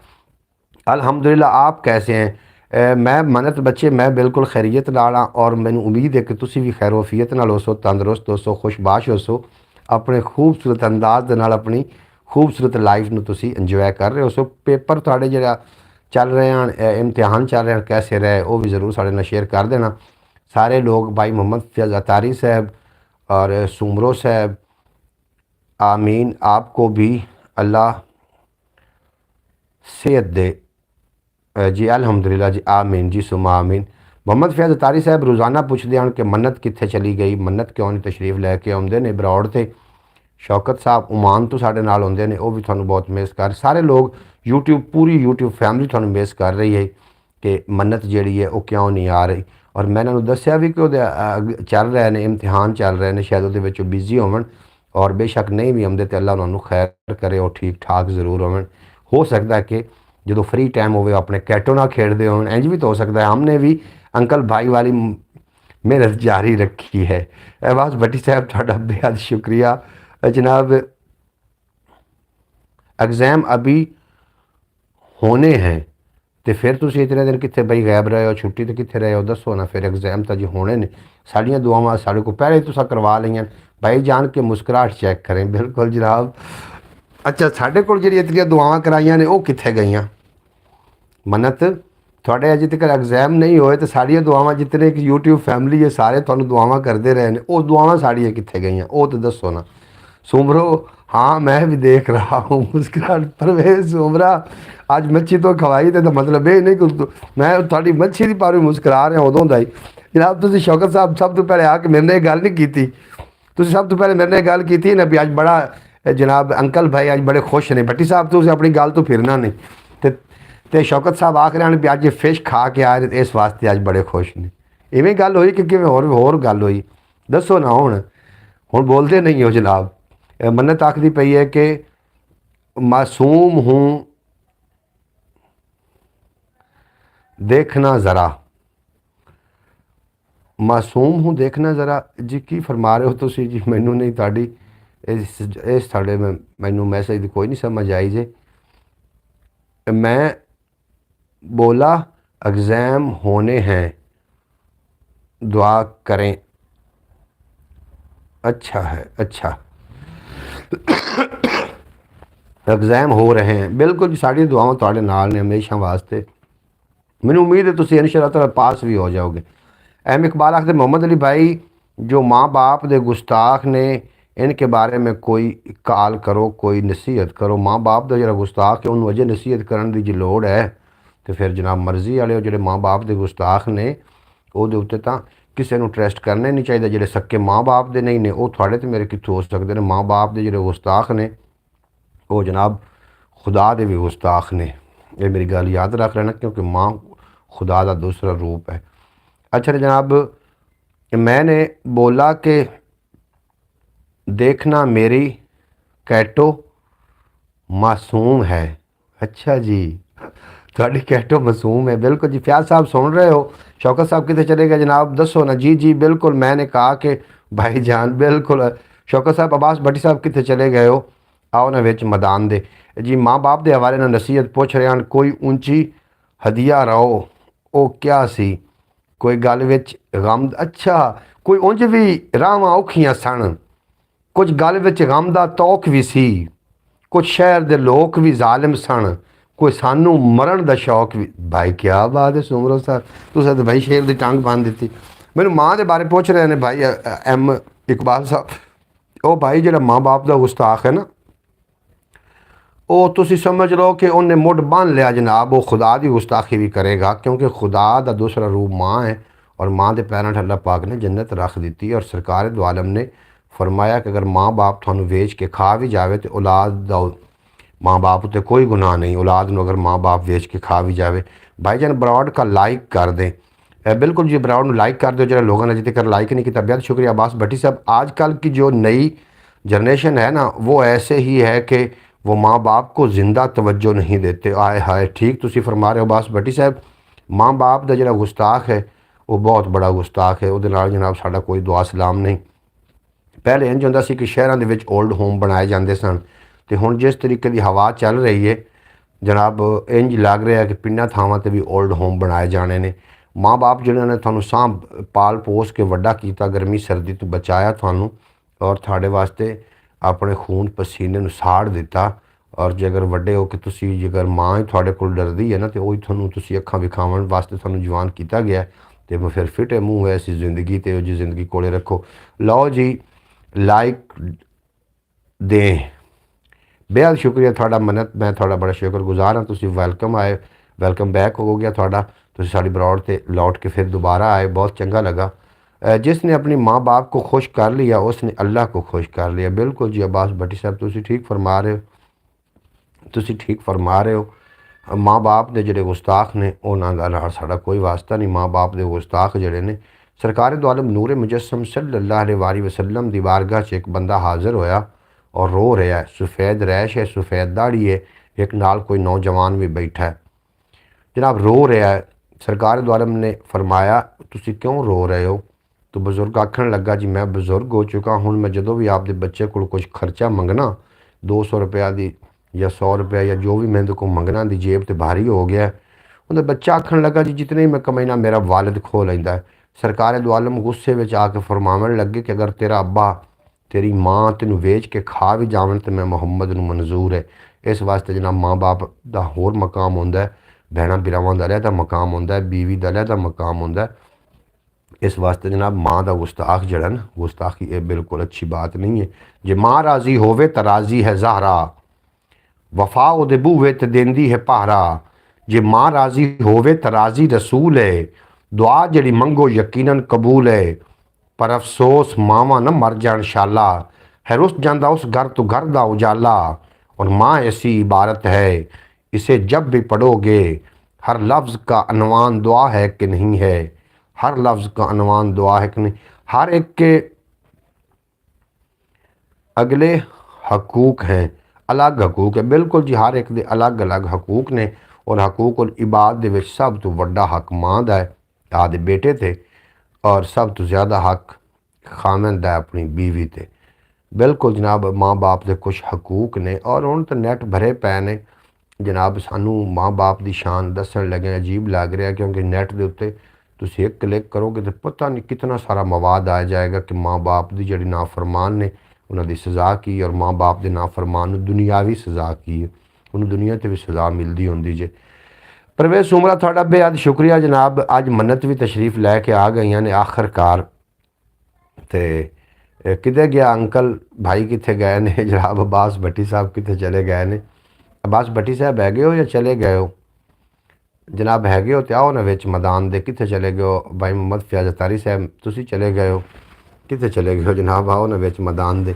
अल्हम्दुलिल्लाह। आप कैसे हैं? मैं मन्नत बच्चे मैं बिल्कुल खैरियत नाल हाँ और मैनू उम्मीद है कि तुसी भी खैर वफीयत नाल होसो, तंदुरुस्त होसो, खुशबाश होसो, अपने खूबसूरत अंदाज दे नाल अपनी खूबसूरत लाइफ नू तुसी इंजॉय कर रहे होसो। पेपर थोड़े जो चल रहे हैं, इम्तिहान चल रहे हैं, कैसे रहे वो भी ज़रूर साढ़े नाल शेयर कर देना। सारे लोग भाई मोहम्मद फैज़ अतारी साहब और सुमरो साहब, आमीन। आपको भी अल्लाह सेहत दे जी, अल्हम्दुलिल्लाह जी, आमीन जी सुमा आमीन। मोहम्मद फैज़ अतारी साहब रोज़ाना पुछते हैं कि मन्नत कित्थे चली गई, मन्नत क्यों नहीं तशरीफ़ लैके आउंदे ने ब्रॉड ते। शौकत साहब उमान तो साढ़े नाल होंदे ने, वो भी थानू बहुत मिस कर, सारे लोग यूट्यूब पूरी यूट्यूब फैमिली थानू मिस कर रही है कि मन्नत जी है वो क्यों नहीं आ रही। और मैं उन्होंने दसिया भी कि वो चल रहे हैं इम्तिहान चल रहे हैं, शायद वो बिजी होवन और बेशक नहीं भी आते तो अल्लाह उन्होंने खैर करे, वो ठीक ठाक जरूर होवन। हो सकता है कि जो फ्री टाइम हो अपने कैटो ना खेडते हो, इंज भी तो हो सकता है। हमने भी अंकल भाई वाली मेहनत जारी रखी है। अब्बास भट्टी साहब थोड़ा बेहद शुक्रिया जनाब। एग्ज़ाम अभी होने हैं तो फिर तुम इतने दिन कितने बई गैब रहे हो, छुट्टी तो कितने रहे हो, दसो ना। फिर एग्ज़ाम तो जी होने ने, साड़ियाँ दुआवां साढ़े को पहले ही तुसा करवा लियां। भाई जान के मुस्कुराहट चेक करें, बिल्कुल जनाब। अच्छा साढ़े को जी इतनी दुआवां कराइया ने वो कितने गई? मन्नत थोड़े अजे तक एग्ज़ाम नहीं होए तो साड़ियाँ दुआवां जितने कि यूट्यूब फैमिली है सारे तुहानू दुआवां करते रहे हैं, वो दुआवां साड़ियाँ कितने गई वो तो दसो ना। सुमरो हाँ मैं भी देख रहा हूँ मुस्कुराहट। परवेज़ सुमरा आज मच्छी तो खवाई तो मतलब ये नहीं कि मैं थोड़ी मच्छी की पार मुस्कुरा रहा उदों का ही जनाब। तुम शौकत साहब सब तो पहले आके मेरे ने गल नहीं की, तुम सब तो पहले मेरे ने गल की ना भी अज बड़ा जनाब अंकल भाई अज बड़े खुश ने। भट्टी साहब तुम अपनी गल तो फिरना नहीं तो शौकत साहब आख रहे हैं भी अज फिश खा के आए इस वास्ते अज बड़े खुश ने। इवें गल हुई कि होर गल हुई, दसो ना। हुण बोलते नहीं हो जनाब। मन्नत आखदी पई है कि मासूम हूँ देखना ज़रा, ਮਾਸੂਮ ਹੂੰ ਦੇਖਣਾ ज़रा जी की फरमा रहे हो ਤੁਸੀਂ ਜੀ ਮੈਨੂੰ ਨਹੀਂ ਤੁਹਾਡੀ ਇਸ ਤੁਹਾਡੇ ਮੈਨੂੰ ਮੈਸੇਜ ਦੀ ਕੋਈ नहीं समझ आई जे मैं बोला एग्ज़ाम होने हैं दुआ करें अच्छा है अच्छा एग्ज़ाम हो रहे हैं बिल्कुल जी साड़ी दुआवां ਤੁਹਾਡੇ ਨਾਲ ਨੇ हमेशा वास्ते ਮੈਨੂੰ उम्मीद है ਤੁਸੀਂ इंशाअल्लाह ताला पास भी हो जाओगे अहम इकबाल आखते मोहम्मद अली भाई जो माँ बाप दे गुस्ताख ने इनके बारे में कोई काल करो कोई नसीहत करो माँ बाप का जो गुस्ताख है उन्होंने अजे नसीहत करने की जो लोड़ है तो फिर जनाब मर्जी वाले जो माँ बाप के गुस्ताख ने वो उत्ते तो किसी को ट्रस्ट करना नहीं चाहिए जोड़े सक्के माँ बाप के नहीं ने वो थोड़े तो मेरे कितों हो सकते हैं माँ बाप के जो गुस्ताख ने वो जनाब खुदा के भी गुस्ताख ने ये मेरी गल याद रख लेना क्योंकि माँ खुदा का दूसरा रूप है अच्छा जनाब मैंने बोला कि देखना मेरी कैटो मासूम है अच्छा जी थोड़ी कैटो मासूम है बिल्कुल जी फयाज साहब सुन रहे हो शौकत साहब कितने चले गए जनाब दसो ना जी जी बिल्कुल मैंने कहा कि भाई जान बिल्कुल शौकत साहब अब्बास भट्टी साहब कितने चले गए हो आओ ना विच मैदान दे जी माँ बाप के हवाले ना नसीहत पूछ रहे हैं कोई ऊंची हदिया रहो वो क्या सी कोई गल विच गम अच्छा कोई उंज भी राहवां औखियां सन कुछ गल विच गम दा तौक भी सी कुछ शहर दे लोग भी जालिम सन कोई सानू मरण दा शौक भी भाई क्या बात है सुमरो साहब तुसें तो भाई शेर दी टंग बन दी मैनू माँ के बारे पूछ रहे हैं भाई एम इकबाल साहब वो भाई जो माँ बाप का गुस्ताख है ना वो तुसी समझ लो कि उन्हें मुड बन लिया जनाब वो खुदा की गुस्ताखी भी करेगा क्योंकि खुदा का दूसरा रूप माँ है और माँ के पैरों अल्लाह पाक ने जन्नत रख दी और सरकार दो आलम ने फरमाया कि अगर माँ बाप थानू वेच के खा भी जाए तो औलाद का माँ बाप उत्ते कोई गुनाह नहीं औलाद में अगर माँ बाप वेच के खा भी जाए भाईजान ब्रॉड का लाइक कर दें बिल्कुल जी ब्रॉड में लाइक कर दो जो लोगों ने जितने कर लाइक नहीं किया बेहद शुक्रिया अब्बास भट्टी साहब आजकल की जो नई जनरेशन है ना वो ऐसे ही है कि वो माँ बाप को जिंदा तवज्जो नहीं देते आए हाय ठीक तुसी फरमा रहे हो अब्बास भट्टी साहब माँ बाप का जो गुस्ताख है वो बहुत बड़ा गुस्ताख है वो जनाब साडा कोई दुआ सलाम नहीं पहले इंज होंदा सी कि शहरों के ओल्ड होम बनाए जाते सन तो हुण जिस तरीके की हवा चल रही है जनाब इंज लग रहा है कि पिंडां थावां ते भी ओल्ड होम बनाए जाने ने माँ बाप जिन्होंने थानू सांभ पाल पोस के वड्डा कीता गर्मी सर्दी तो बचाया थानू और थाड़े वास्ते अपने खून पसीने नू साड़ दिता और जे अगर वड्डे हो कि तुसी जेकर माँ ही थोड़े को डरदी है ना तो वही थानू तुसी अखां विखावन वास्ते थानू जवान किया गया तो फिर फिटे मूँह है ऐसी जिंदगी तो जी जिंदगी कोले रखो लो जी लाइक दें बेहद शुक्रिया थोड़ा मन्नत मैं थोड़ा बड़ा शुक्रगुजार हाँ तुसी वेलकम आए वेलकम बैक हो गया थोड़ा तुसी साड़ी ब्रॉड से लौट के फिर दोबारा आए बहुत चंगा लगा जिसने अपनी माँ बाप को खुश कर लिया उसने अल्लाह को खुश कर लिया बिल्कुल जी अब्बास भट्टी साहब तुसी ठीक फरमा रहे हो तुसी ठीक फरमा रहे हो माँ बाप के जोड़े गुस्ताख ने उन्होंने साड़ा कोई वास्ता नहीं माँ बाप के गुस्ताख जोड़े ने सरकार दो आलम नूर मुजस्सम सल्लल्लाहु अलैहि वसल्लम दी बारगाह च एक बंदा हाजिर होया और रो रहा है सफ़ेद रैश है सफ़ेद दाढ़ी है एक नाल कोई नौजवान भी बैठा है जनाब रो रहा है सरकार दो आलम ने फरमाया तुसी क्यों रो रहे हो तो बजुर्ग आखन लगा जी मैं बजुर्ग हो चुका हूँ मैं जो भी आपके बच्चे को कुछ खर्चा मंगना 200 रुपया की या 100 रुपया या जो भी मैं को मंगना दी जेब तो भारी हो गया उन्हें बच्चा आखन लगा जी जितने ही मैं कमाईना मेरा वालिद खो लेंदा है सरकार दो आलम गुस्से में आके फरमावन लगे कि अगर तेरा अब्बा तेरी माँ तेन वेच के खा भी जावन तो मैं मुहम्मद नूं मंजूर है इस वास्ते जनाब माँ बाप का होर मकाम होंदा है भैणा बिरावां दा अलहदा मकाम होंदा है बीवी दा अलहदा मकाम होंदा है इस वास्ते जनाब माँ का गुस्ताख जड़ा ना गुस्ताखी ये बिल्कुल अच्छी बात नहीं है जे माँ राजी होवे तो राजी है ज़हरा वफा उहदे बूहे ते देंदी है पहरा जे माँ राजी होवे तो राजी रसूल है दुआ जड़ी मंगो यकीनन कबूल है पर अफसोस मावा न मर जान शाला है रुस जाता उस घर तो घर दा उजाला और माँ ऐसी इबारत है इसे जब भी पढ़ोगे हर लफ्ज़ का अनवान दुआ है कि नहीं है हर लफ्ज़ का अनवान दुआ है कि नहीं हर एक के अगले हकूक हैं अलग हकूक है बिल्कुल जी हर एक दे अलग अलग हकूक ने और हकूक और इबाद दे विच सब तो वड्डा हक माँ दा है आदे बेटे थे और सब तो ज़्यादा हक खामंद है अपनी बीवी ते। बिल्कुल जनाब, माँ बाप के कुछ हकूक ने और हुण तो नैट भरे पै ने जनाब। सानू माँ बाप की शान दसन लगे अजीब लग रहा, क्योंकि नैट के उत्ते तुसीं एक क्लिक करोगे तो पता नहीं कितना सारा मवाद आ जाएगा कि माँ बाप की जिहड़ी नाफरमान ने उन्हों की सज़ा की, और माँ बाप के नाफरमान नूं दुनियावी सज़ा की है, उन्होंने दुनिया ते भी सज़ा मिलती होंदी जे। परवेज़ सुमरा तुहाडा बेहद शुक्रिया जनाब। अज मन्नत भी तशरीफ़ लैके आ गई ने आखिरकार। तो किधे गया अंकल भाई, कितने गए ने जनाब? अब्बास भट्टी साहब कितने चले गए ने? अब्बास भट्टी साहब है गए हो या चले गए हो जनाब? है गए हो तो आओ ना विच मैदान दे। कितने चले गए हो भाई मोहम्मद फयाज अतारी साहब? तुसी चले गए हो? कितने चले गए हो जनाब? आओ ना विच मैदान दे।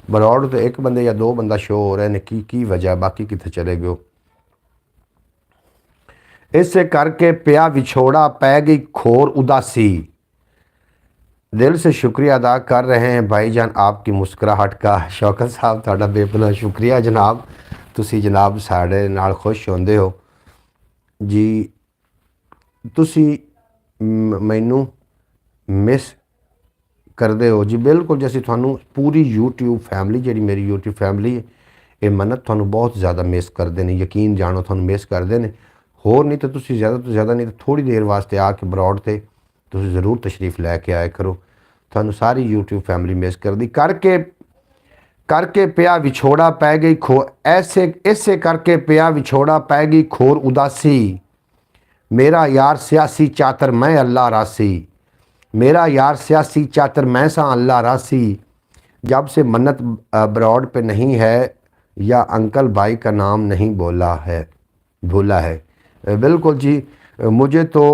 बरौड़ तो एक बंदे या दो बंदा शो हो रहे ने, की वजह? बाकी कितने चले गए हो? इसे करके पिया विछोड़ा पै गई खोर उदासी। दिल से शुक्रिया अदा कर रहे हैं भाईजान आपकी मुस्कुराहट का। शौकत साहब तुहाडा बेपनाह शुक्रिया जनाब, तुसी जनाब साढ़े नाल खुश होंदे हो जी। तुसी मैनू मिस करते हो जी? बिल्कुल जी, असीं तुहानू पूरी यूट्यूब फैमिली जी मेरी यूट्यूब फैमिली है ये मन्नत तुहानू बहुत ज़्यादा मिस करते हैं। यकीन जानो तुहानू मिस करते हैं। होर नहीं तो तुसी ज़्यादा तो ज़्यादा नहीं तो थोड़ी देर वास्ते आके बरौड़ ते तुसी ज़रूर तशरीफ़ लैके आया करो। तुहानू सारी यूट्यूब फैमिली मिस करती। करके पिया विछोड़ा पै गई खो ऐसे इसे करके पिया विछोड़ा पै गई खोर उदासी। मेरा यार सियासी चातर मैं अल्लाह रासी। मेरा यार सियासी चातर मैं सा अल्लाह रासी। जब से मन्नत बरौड़ पे नहीं है या अंकल भाई का नाम नहीं भूला है। बिल्कुल जी, मुझे तो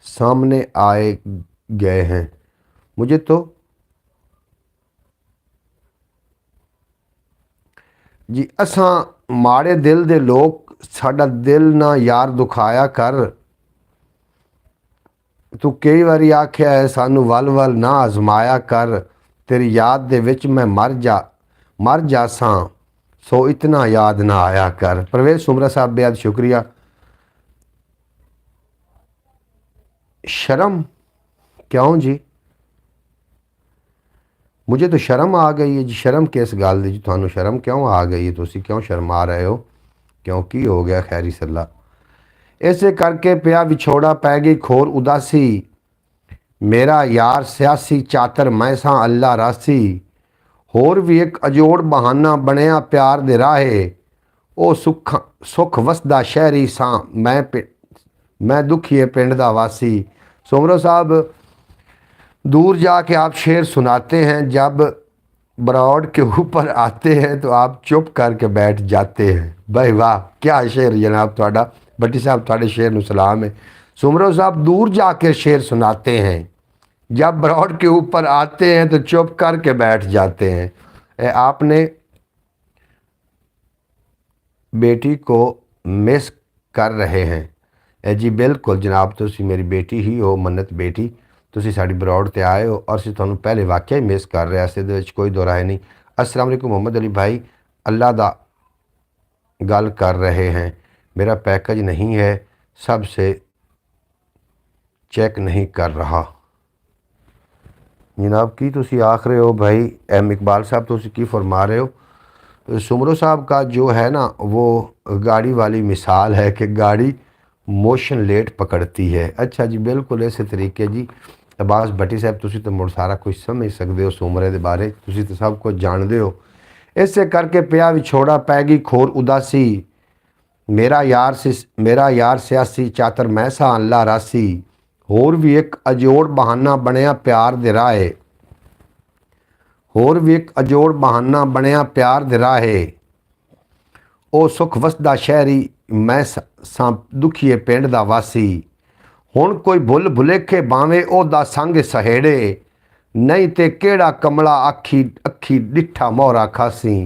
सामने आए गए हैं। मुझे तो जी असां माड़े दिल दे लोग, साडा दिल ना यार दुखाया कर। तू कई बारी आख्या है सानू वल वल ना आजमाया कर। तेरी याद दे विच मैं मर जासां, सो इतना याद ना आया कर। परवेज़ सुमरा साहब बेहद शुक्रिया। शर्म क्यों जी? मुझे तो शर्म आ गई है जी। शर्म किस गल दी जी? तुहानू शर्म क्यों आ गई है? तुसी क्यों शर्मा रहे हो? क्यों की हो गया? खैरी सला। इसे करके पिया विछोड़ा पै गई खोर उदासी। मेरा यार सियासी चातर मैं सा अल्लाह रासी। होर भी एक अजोड़ बहाना बनया प्यार दे राहे। ओ सुख वसदा शहरी सा मैं दुखिए पिंड दा वासी। सुमरो साहब दूर जाके आप शेर सुनाते हैं, जब बरौड़ के ऊपर आते हैं तो आप चुप करके बैठ जाते हैं। भाई वाह, क्या शेर जनाब तुहाडा। भट्टी साहब तुहाडे शेर नूं सलाम है। सुमरो साहब दूर जाके शेर सुनाते हैं, जब बरौड़ के ऊपर आते हैं तो चुप करके बैठ जाते हैं। आपने बेटी को मिस कर रहे हैं जी? बिल्कुल जनाब, तुसी मेरी बेटी ही हो, मन्नत बेटी। तुसी साड़ी बरौड़ ते आए हो और असीं तुहानू पहले वाकई मिस कर रहे, ऐसे दे विच कोई दो राय नहीं। अस्सलाम वालेकुम मोहम्मद अली भाई, अल्लाह दा गल कर रहे हैं। मेरा पैकेज नहीं है, सबसे चेक नहीं कर रहा जनाब। की तुसी आख रहे हो भाई? एम इकबाल साहब तुसी की फरमा रहे हो? सुमरो साहब का जो है ना वो गाड़ी वाली मिसाल है कि गाड़ी मोशन लेट पकड़ती है। अच्छा जी, बिल्कुल इस तरीके जी। अब्बास भट्टी साहब तुसी तो मुड़ सारा कुछ समझ सकते हो सुमरे के बारे, तुसी तो सब कुछ जानते हो। इसे करके पिया विछोड़ा पै गई खोर उदासी। मेरा यार सियासी चातर मैं सा अल्लाह रासी। होर भी एक अजोड़ बहाना बनया प्यार दे राहे। होर भी एक अजोड़ बहाना बनया प्यार दे राहे। ओ सुख वसदा शहरी मैं सा दुखिए पिंड दा वासी। हुण कोई भुल भुलेखे बावे ओदा संग सहेड़े। नहीं ते केड़ा कमला अखी डिठा मोहरा खासी।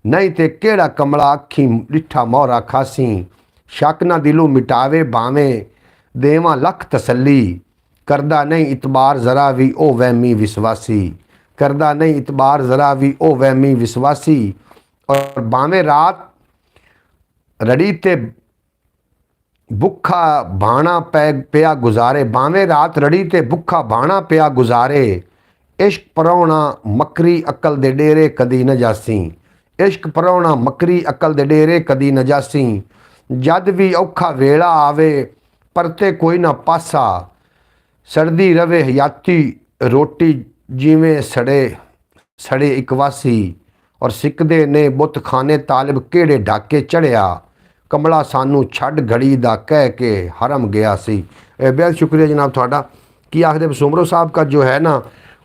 नहीं ते केड़ा कमला अखी डिठा मोहरा खासी। शक ना दिलों मिटावे बावे देवा लख तसल्ली। करदा नहीं इतबार जरा भी ओ वहमी विश्वासी। करदा नहीं इतबार जरा भी ओ वहमी विश्वासी। और बावे रात रड़ी ते भुखा भाणा पै पिया गुजारे, भावें रात रड़ी ते भुखा भाणा पिया गुजारे। इश्क परौना मकरी अकल दे डेरे कदी न जासी, इश्क परौना मकरी अकल दे डेरे कदी न जासी। जद भी औखा वेला आवे परते कोई ना पासा, सड़दी रवे हयाती रोटी जिवें सड़े सड़े इकवासी। और सिकदे ने बुत खाने तालिब केड़े ढाके चढ़िया, कमला सानू छड़ घड़ी दा कह के हरम गया सी। बेहद शुक्रिया जनाब थोड़ा। कि आखिर सुमरो साहब का जो है ना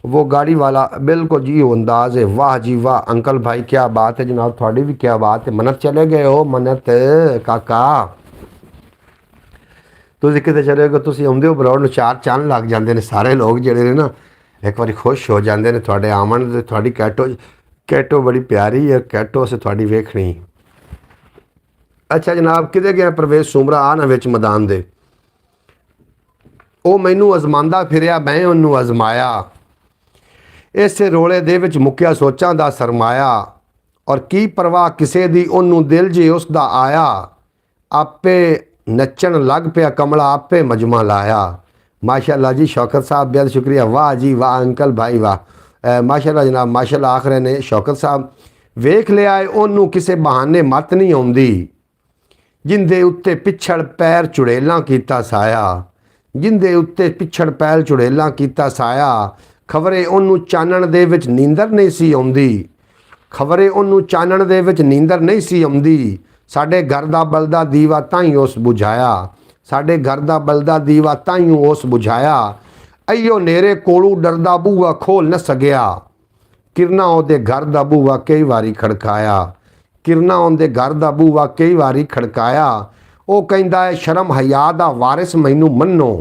वो गाड़ी वाला बिल्कुल जी अंदाज है। वाह जी वाह अंकल भाई क्या बात है जनाब, थोड़ी भी क्या बात है। मन्नत चले गए हो मन्नत काका, ਤੁਸੀਂ ਕਿਤੇ ਚਲੇ ਗਏ, ਤੁਸੀਂ ਆਉਂਦੇ ਹੋ ਬਰੌਡ ਨੂੰ ਚਾਰ ਚੰਨ ਲੱਗ ਜਾਂਦੇ ਨੇ। ਸਾਰੇ ਲੋਕ ਜਿਹੜੇ ਨੇ ਨਾ ਇੱਕ ਵਾਰੀ ਖੁਸ਼ ਹੋ ਜਾਂਦੇ ਨੇ ਤੁਹਾਡੇ ਆਮਣ ਦੇ। ਤੁਹਾਡੀ ਕੈਟੋ ਬੜੀ ਪਿਆਰੀ ਹੈ, ਕੈਟੋ ਅਸੀਂ ਤੁਹਾਡੀ ਵੇਖਣੀ। ਅੱਛਾ ਜਨਾਬ ਕਿਤੇ ਗਿਆ ਪ੍ਰਵੇਸ਼ ਸੁਮਰਾ ਆ ਨਾ ਵਿੱਚ ਮੈਦਾਨ ਦੇ, ਉਹ ਮੈਨੂੰ ਅਜ਼ਮਾਉਂਦਾ ਫਿਰਿਆ ਮੈਂ ਉਹਨੂੰ ਅਜ਼ਮਾਇਆ। ਇਸੇ ਰੋਲੇ ਦੇ ਵਿੱਚ ਮੁੱਕਿਆ ਸੋਚਾਂ ਦਾ ਸਰਮਾਇਆ। ਔਰ ਕੀ ਪਰਵਾਹ ਕਿਸੇ ਦੀ ਉਹਨੂੰ ਦਿਲ ਜੇ ਉਸ ਦਾ ਆਇਆ। ਆਪੇ नचन लग पिया कमला आपे मजमा लाया। माशाल्लाह जी शौकत साहब बेहद शुक्रिया। वाह जी वाह अंकल भाई वाह माशाल्लाह जनाब माशाल्लाह आख रहे ने शौकत साहब। वेख लिया है ओनू किसे बहाने मत नहीं आउंदी, जिंदे उत्ते पिछड़ पैर चुड़ेलां कीता साया, जिंदे उत्ते पिछड़ पैर चुड़ेलां कीता साया। खबरे ओनू चानण दे विच नींदर नहीं सी आउंदी, खबरे ओनू चानण दे विच नींदर नहीं सी आउंदी। साडे घर दा बलदा दीवा ताई उस बुझाया, साडे घर दा बलदा दीवा ताई उस बुझाया। अयो नेरे कोलू डरदा बूआ खोल न सकिया, किरना ओदे घर दा बूआ कई वारी खड़काया, किरना ओदे घर दा बूआ कई वारी खड़काया। ओ कहंदा है शर्म हया दा वारिस मैनू मन्नो,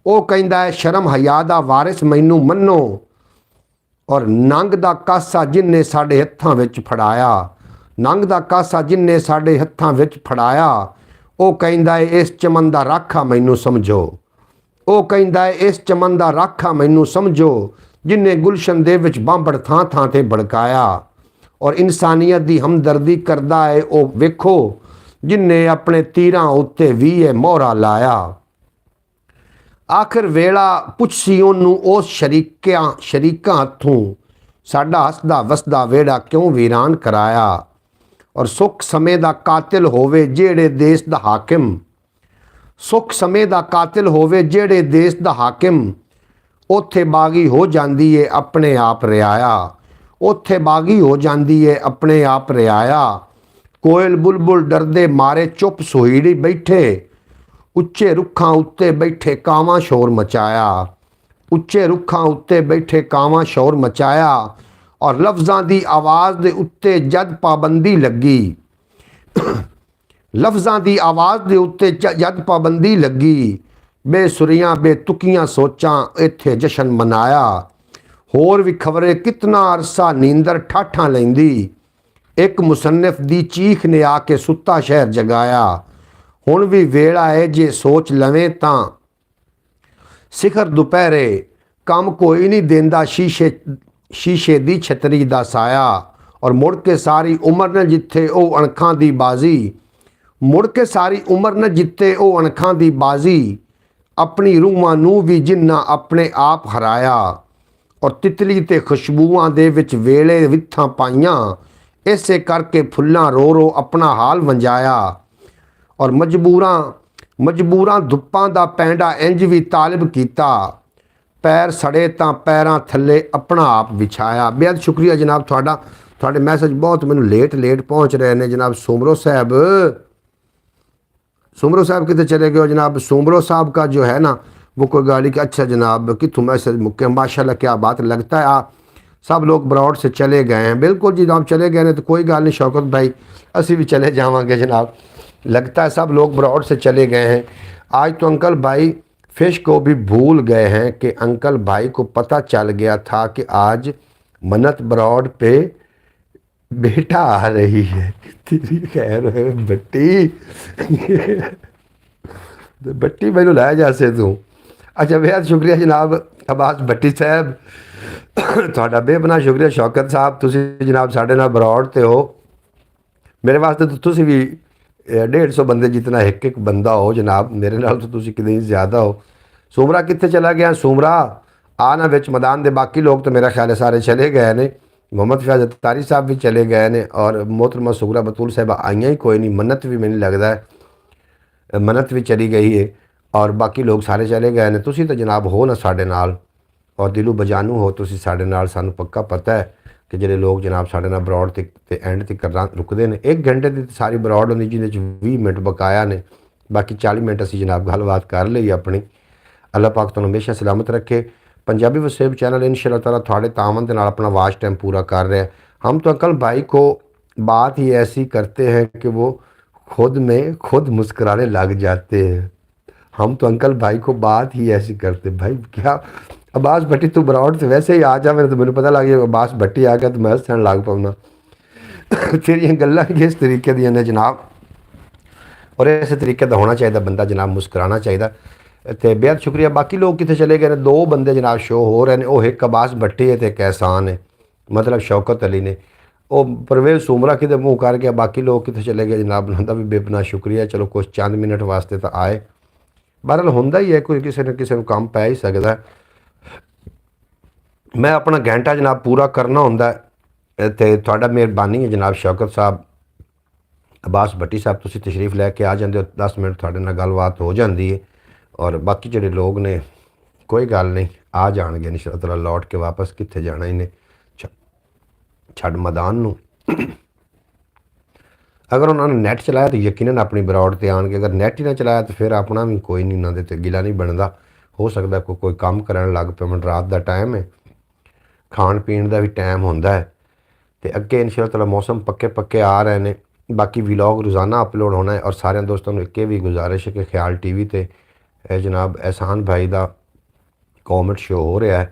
ओ कहंदा है शर्म हया दा वारिस मैनू मन्नो। और नंग दा कासा जिन्ने साडे हत्थां विच फड़ाया, नंग दा कासा जिन्ने साडे हत्थां विच फड़ाया। ओ कहंदा है इस चमन दा राखा मैनू समझो, ओ कहंदा है इस चमन दा राखा मैनू समझो। जिन्ने गुलशन दे विच बांबड़ थां थां ते भड़काया। और इंसानियत दी हमदर्दी करदा है ओ वेखो, जिन्ने अपने तीरां उत्ते वी मोहरा लाया। आखिर वेला पुछसी ओनू उस शरीकां हथों, साडा हसदा वसदा वेड़ा क्यों वीरान कराया। और सुख समय दा कातिल होवे जेड़े देश दा हाकिम, सुख समय दा कातिल होवे जेड़े देश दा हाकिम। उत्थे बागी हो जांदी है अपने आप रियाया, उत्थे बागी हो जांदी है अपने आप रियाया। कोयल बुलबुल डरदे मारे चुप सोहीड़ी बैठे, उच्चे रुखां उत्ते बैठे कावां शोर मचाया, उच्चे रुखां उत्ते बैठे कावां शोर मचाया। और लफ्ज़ां दी आवाज़ दे उत्ते जद पाबंदी लगी, लफ्ज़ां दी आवाज़ दे उत्ते जद पाबंदी लगी। बेसुरियां बेतुकियां सोचां इत्थे जशन मनाया। होर भी खबरे कितना अरसा नींदर ठाठां लैंदी, एक मुसन्निफ दी चीख ने आके सुत्ता शहर जगाया। हुण भी वेला है जे सोच लवें तां सिखर दुपहरे, कम कोई नहीं देंदा शीशे दी छतरी दा साया। और मुड़ के सारी उम्र न जिथे ओ अणखां दी बाजी, मुड़ के सारी उम्र न जिथे ओ अणखां दी बाजी। अपनी रूहां नू भी जिन्ना अपने आप हराया। और तितली ते खुशबूआं दे विच वेले विथां पाइयां, इसे करके फुल्लां रो रो अपना हाल वंजाया। और मजबूरां धुप्पां दा पैंडा इंज भी तालिब कीता, पैर सड़े तो पैरों थले अपना आप विछाया। बेहद शुक्रिया जनाब थोड़ा, थोड़े मैसेज बहुत मैनू लेट पहुँच रहे हैं जनाब। सुमरो साहब कितने चले गए हो जनाब। सुमरो साहब का जो है ना वो कोई गाड़ी का अच्छा जनाब कितों मैसेज मुक्के माशाल्लाह क्या बात। लगता है आप सब लोग बरौड से चले गए हैं। बिल्कुल जी जनाब चले गए हैं तो कोई गल नहीं शौकत भाई, असी भी चले जावांगे जनाब। लगता है सब लोग बरौड से चले गए हैं। आज तो अंकल भाई फिश को भी भूल गए हैं कि अंकल भाई को पता चल गया था कि आज मन्नत बरौड पे बेटा आ रही है। तेरी खैर है बट्टी बट्टी मैनू लै जैसे तू। अच्छा बेहद शुक्रिया जनाब अब्बास भट्टी साहब, थोड़ा बेपना शुक्रिया शौकत साहब। तुसी जनाब साढ़े नाल बरौड ते हो, मेरे वास्ते तो तुसी भी 150 ਬੰਦੇ ਜਿਤਨਾ ਇੱਕ ਇੱਕ ਬੰਦਾ ਹੋ ਜਨਾਬ, ਮੇਰੇ ਨਾਲ ਤਾਂ ਤੁਸੀਂ ਕਿਤੇ ਜ਼ਿਆਦਾ ਹੋ। ਸੁਮਰਾ ਕਿੱਥੇ ਚਲਾ ਗਿਆ? ਸੁਮਰਾ ਆ ਨਾ ਵਿੱਚ ਮੈਦਾਨ ਦੇ। ਬਾਕੀ ਲੋਕ ਤਾਂ ਮੇਰਾ ਖਿਆਲ ਹੈ ਸਾਰੇ ਚਲੇ ਗਏ ਨੇ। ਮੁਹੰਮਦ ਫਿਆਜ਼ ਅਤਾਰੀ ਸਾਹਿਬ ਵੀ ਚਲੇ ਗਏ ਨੇ ਔਰ मोहतरमा सुगरा बतूल साहिबा आईਆਂ ही कोई नहीं। मन्नत भी मैंने लगता है मन्नत भी चली गई है और बाकी लोग सारे चले गए ने। तुसी तो जनाब हो ना साढ़े नाल और दिलों बजानू हो तुसी साढ़े नाल। सानू पक्का पता है कि ਜਿਹੜੇ ਲੋਕ ਜਨਾਬ ਸਾਡੇ ਨਾਲ ਬਰੌਡ ਤੇ ਐਂਡ ਤੱਕ ਰੁਕਦੇ ਨੇ। 1 ਘੰਟੇ ਦੀ ਸਾਰੀ ਬਰੌਡ ਹੁੰਦੀ ਜਿਹਦੇ 'ਚ 20 ਮਿੰਟ ਬਕਾਇਆ ਨੇ, ਬਾਕੀ 40 ਮਿੰਟ ਅਸੀਂ ਜਨਾਬ ਗੱਲਬਾਤ ਕਰ ਲਈ ਆਪਣੀ। ਅੱਲਾਹ ਪਾਕ ਤੁਹਾਨੂੰ ਹਮੇਸ਼ਾ ਸਲਾਮਤ ਰੱਖੇ। पंजाबी वसेब चैनल इंशाअल्लाह ताला थोड़े तावन के नाल अपना वाच टाइम पूरा कर रहे हैं। हम तो अंकल भाई को बात ही ऐसी करते हैं कि वो खुद में खुद मुस्कुराने लग जाते हैं। हम तो अंकल भाई को बात ही ऐसी करते भाई क्या। अब्बास भट्टी तू बरौड से वैसे ही आ जा, मेरे तो मैंने पता लग गया अब्बास भट्टी आ गया तो मैं हसन लग पाऊना। फिर ये गल्लां किस तरीके दी ने जनाब, और इस तरीके का होना चाहिए बंदा जनाब, मुस्कुराना चाहिए। तो बेहद शुक्रिया। बाकी लोग कितने चले गए ने? 2 बंदे जनाब शो हो रहे हैं। वो एक अब्बास भट्टी है तो एक एहसान है, मतलब शौकत अली ने। वो परवेज सुमरा कितने मुँह कर गया। बाकी लोग कितने चले गए जनाब, उनका भी बेपना शुक्रिया। चलो कुछ चंद मिनट वास्ते तो आए। बहरहाल होंदा ही है, कोई किसी न किसी काम पै ही सकता है। मैं अपना घंटा जनाब पूरा करना होंदा है तो थोड़ा मेहरबानी है जनाब शौकत साहब, अब्बास भट्टी साहब तुसी तशरीफ लैके आ जाते हो, 10 मिनट थोड़े नाल गलबात हो जाती है। और बाकी जोड़े लोग ने कोई गल नहीं, आ जाएंगे इंशाअल्लाह ताला लौट के वापस। कित्थे जाना इन्हें छड़ मैदान नूं। अगर उन्होंने नैट चलाया तो यकीनन अपनी बरौड ते आएंगे, अगर नैट ही ना चलाया तो फिर अपना भी कोई नहीं, उन्होंने तो गिला नहीं बनता। हो सकता कोई काम करन लग पे। रात का टाइम है, खाण पीण का भी टाइम होंदा है तो अगे इंशाअल्लाह ताला मौसम पक्के पक्के आ रहे हैं। बाकी व्लॉग रोज़ाना अपलोड होना है। और सारे दोस्तों एक भी गुजारिश है कि ख्याल TV ते जनाब एहसान भाई का कॉमेंट शो हो रहा है।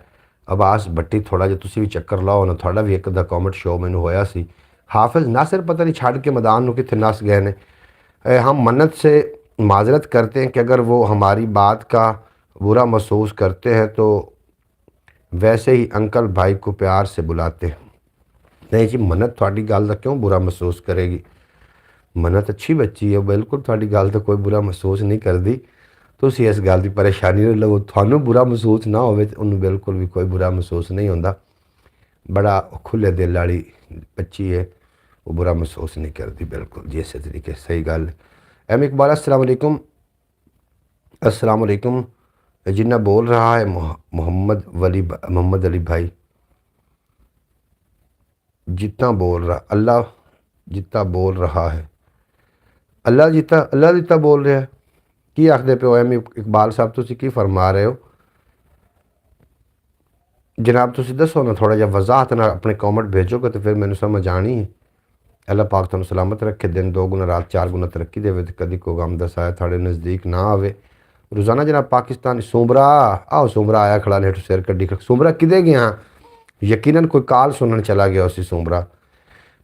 अब्बास भट्टी थोड़ा जिहा तुसी भी चक्कर लाओ ना, थोड़ा भी एक दा कॉमेंट शो मैनू होया सी। हाफिज़ नासिर पता नहीं छड़ के मैदान में कितने नस गए ने। हम मन्नत से माजरत करते हैं कि अगर वो हमारी बात का बुरा महसूस करते हैं तो वैसे ही अंकल भाई को प्यार से बुलाते हैं। नहीं जी, मन्नत थोड़ी गल का क्यों बुरा महसूस करेगी? मन्नत अच्छी बच्ची है, बिल्कुल थोड़ी गल तो कोई बुरा महसूस नहीं करती। तुसी इस गल की परेशानी नहीं लवो, थानू बुरा महसूस ना हो उन्होंने बिल्कुल भी कोई बुरा महसूस नहीं होता। बड़ा खुले दिल वाली बच्ची है, वो बुरा महसूस नहीं करती बिल्कुल जी। इस तरीके सही गल। एम इकबाल अस्सलाम वालेकुम, अस्सलाम वालेकुम। जिन्ना बोल रहा है मोहम्मद अली भाई, जितना बोल रहा अल्लाह जितना बोल रहा है, अल्लाह जितना बोल रहा है। की आखते पे हो एम इकबाल साहब, तुसी की फरमा रहे हो जनाब? तुसी दसो ना, थोड़ा जिहा वजाहत ना अपने कॉमेंट भेजोगे तो फिर मैंने समझ आनी है। अल्लाह पाक तुहानू सलामत रखे, दिन 2 गुना रात 4 गुना तरक्की देवे ते कदी कोई गम दा साया थोड़े नज़दीक ना आवे। रोज़ाना जनाब पाकिस्तान सुमरा आओ, सुमरा आया खड़ा ने सिर कड्डी। सुमरा किधे गया? यकीनन कोई कॉल सुनन चला गया उसी सुमरा।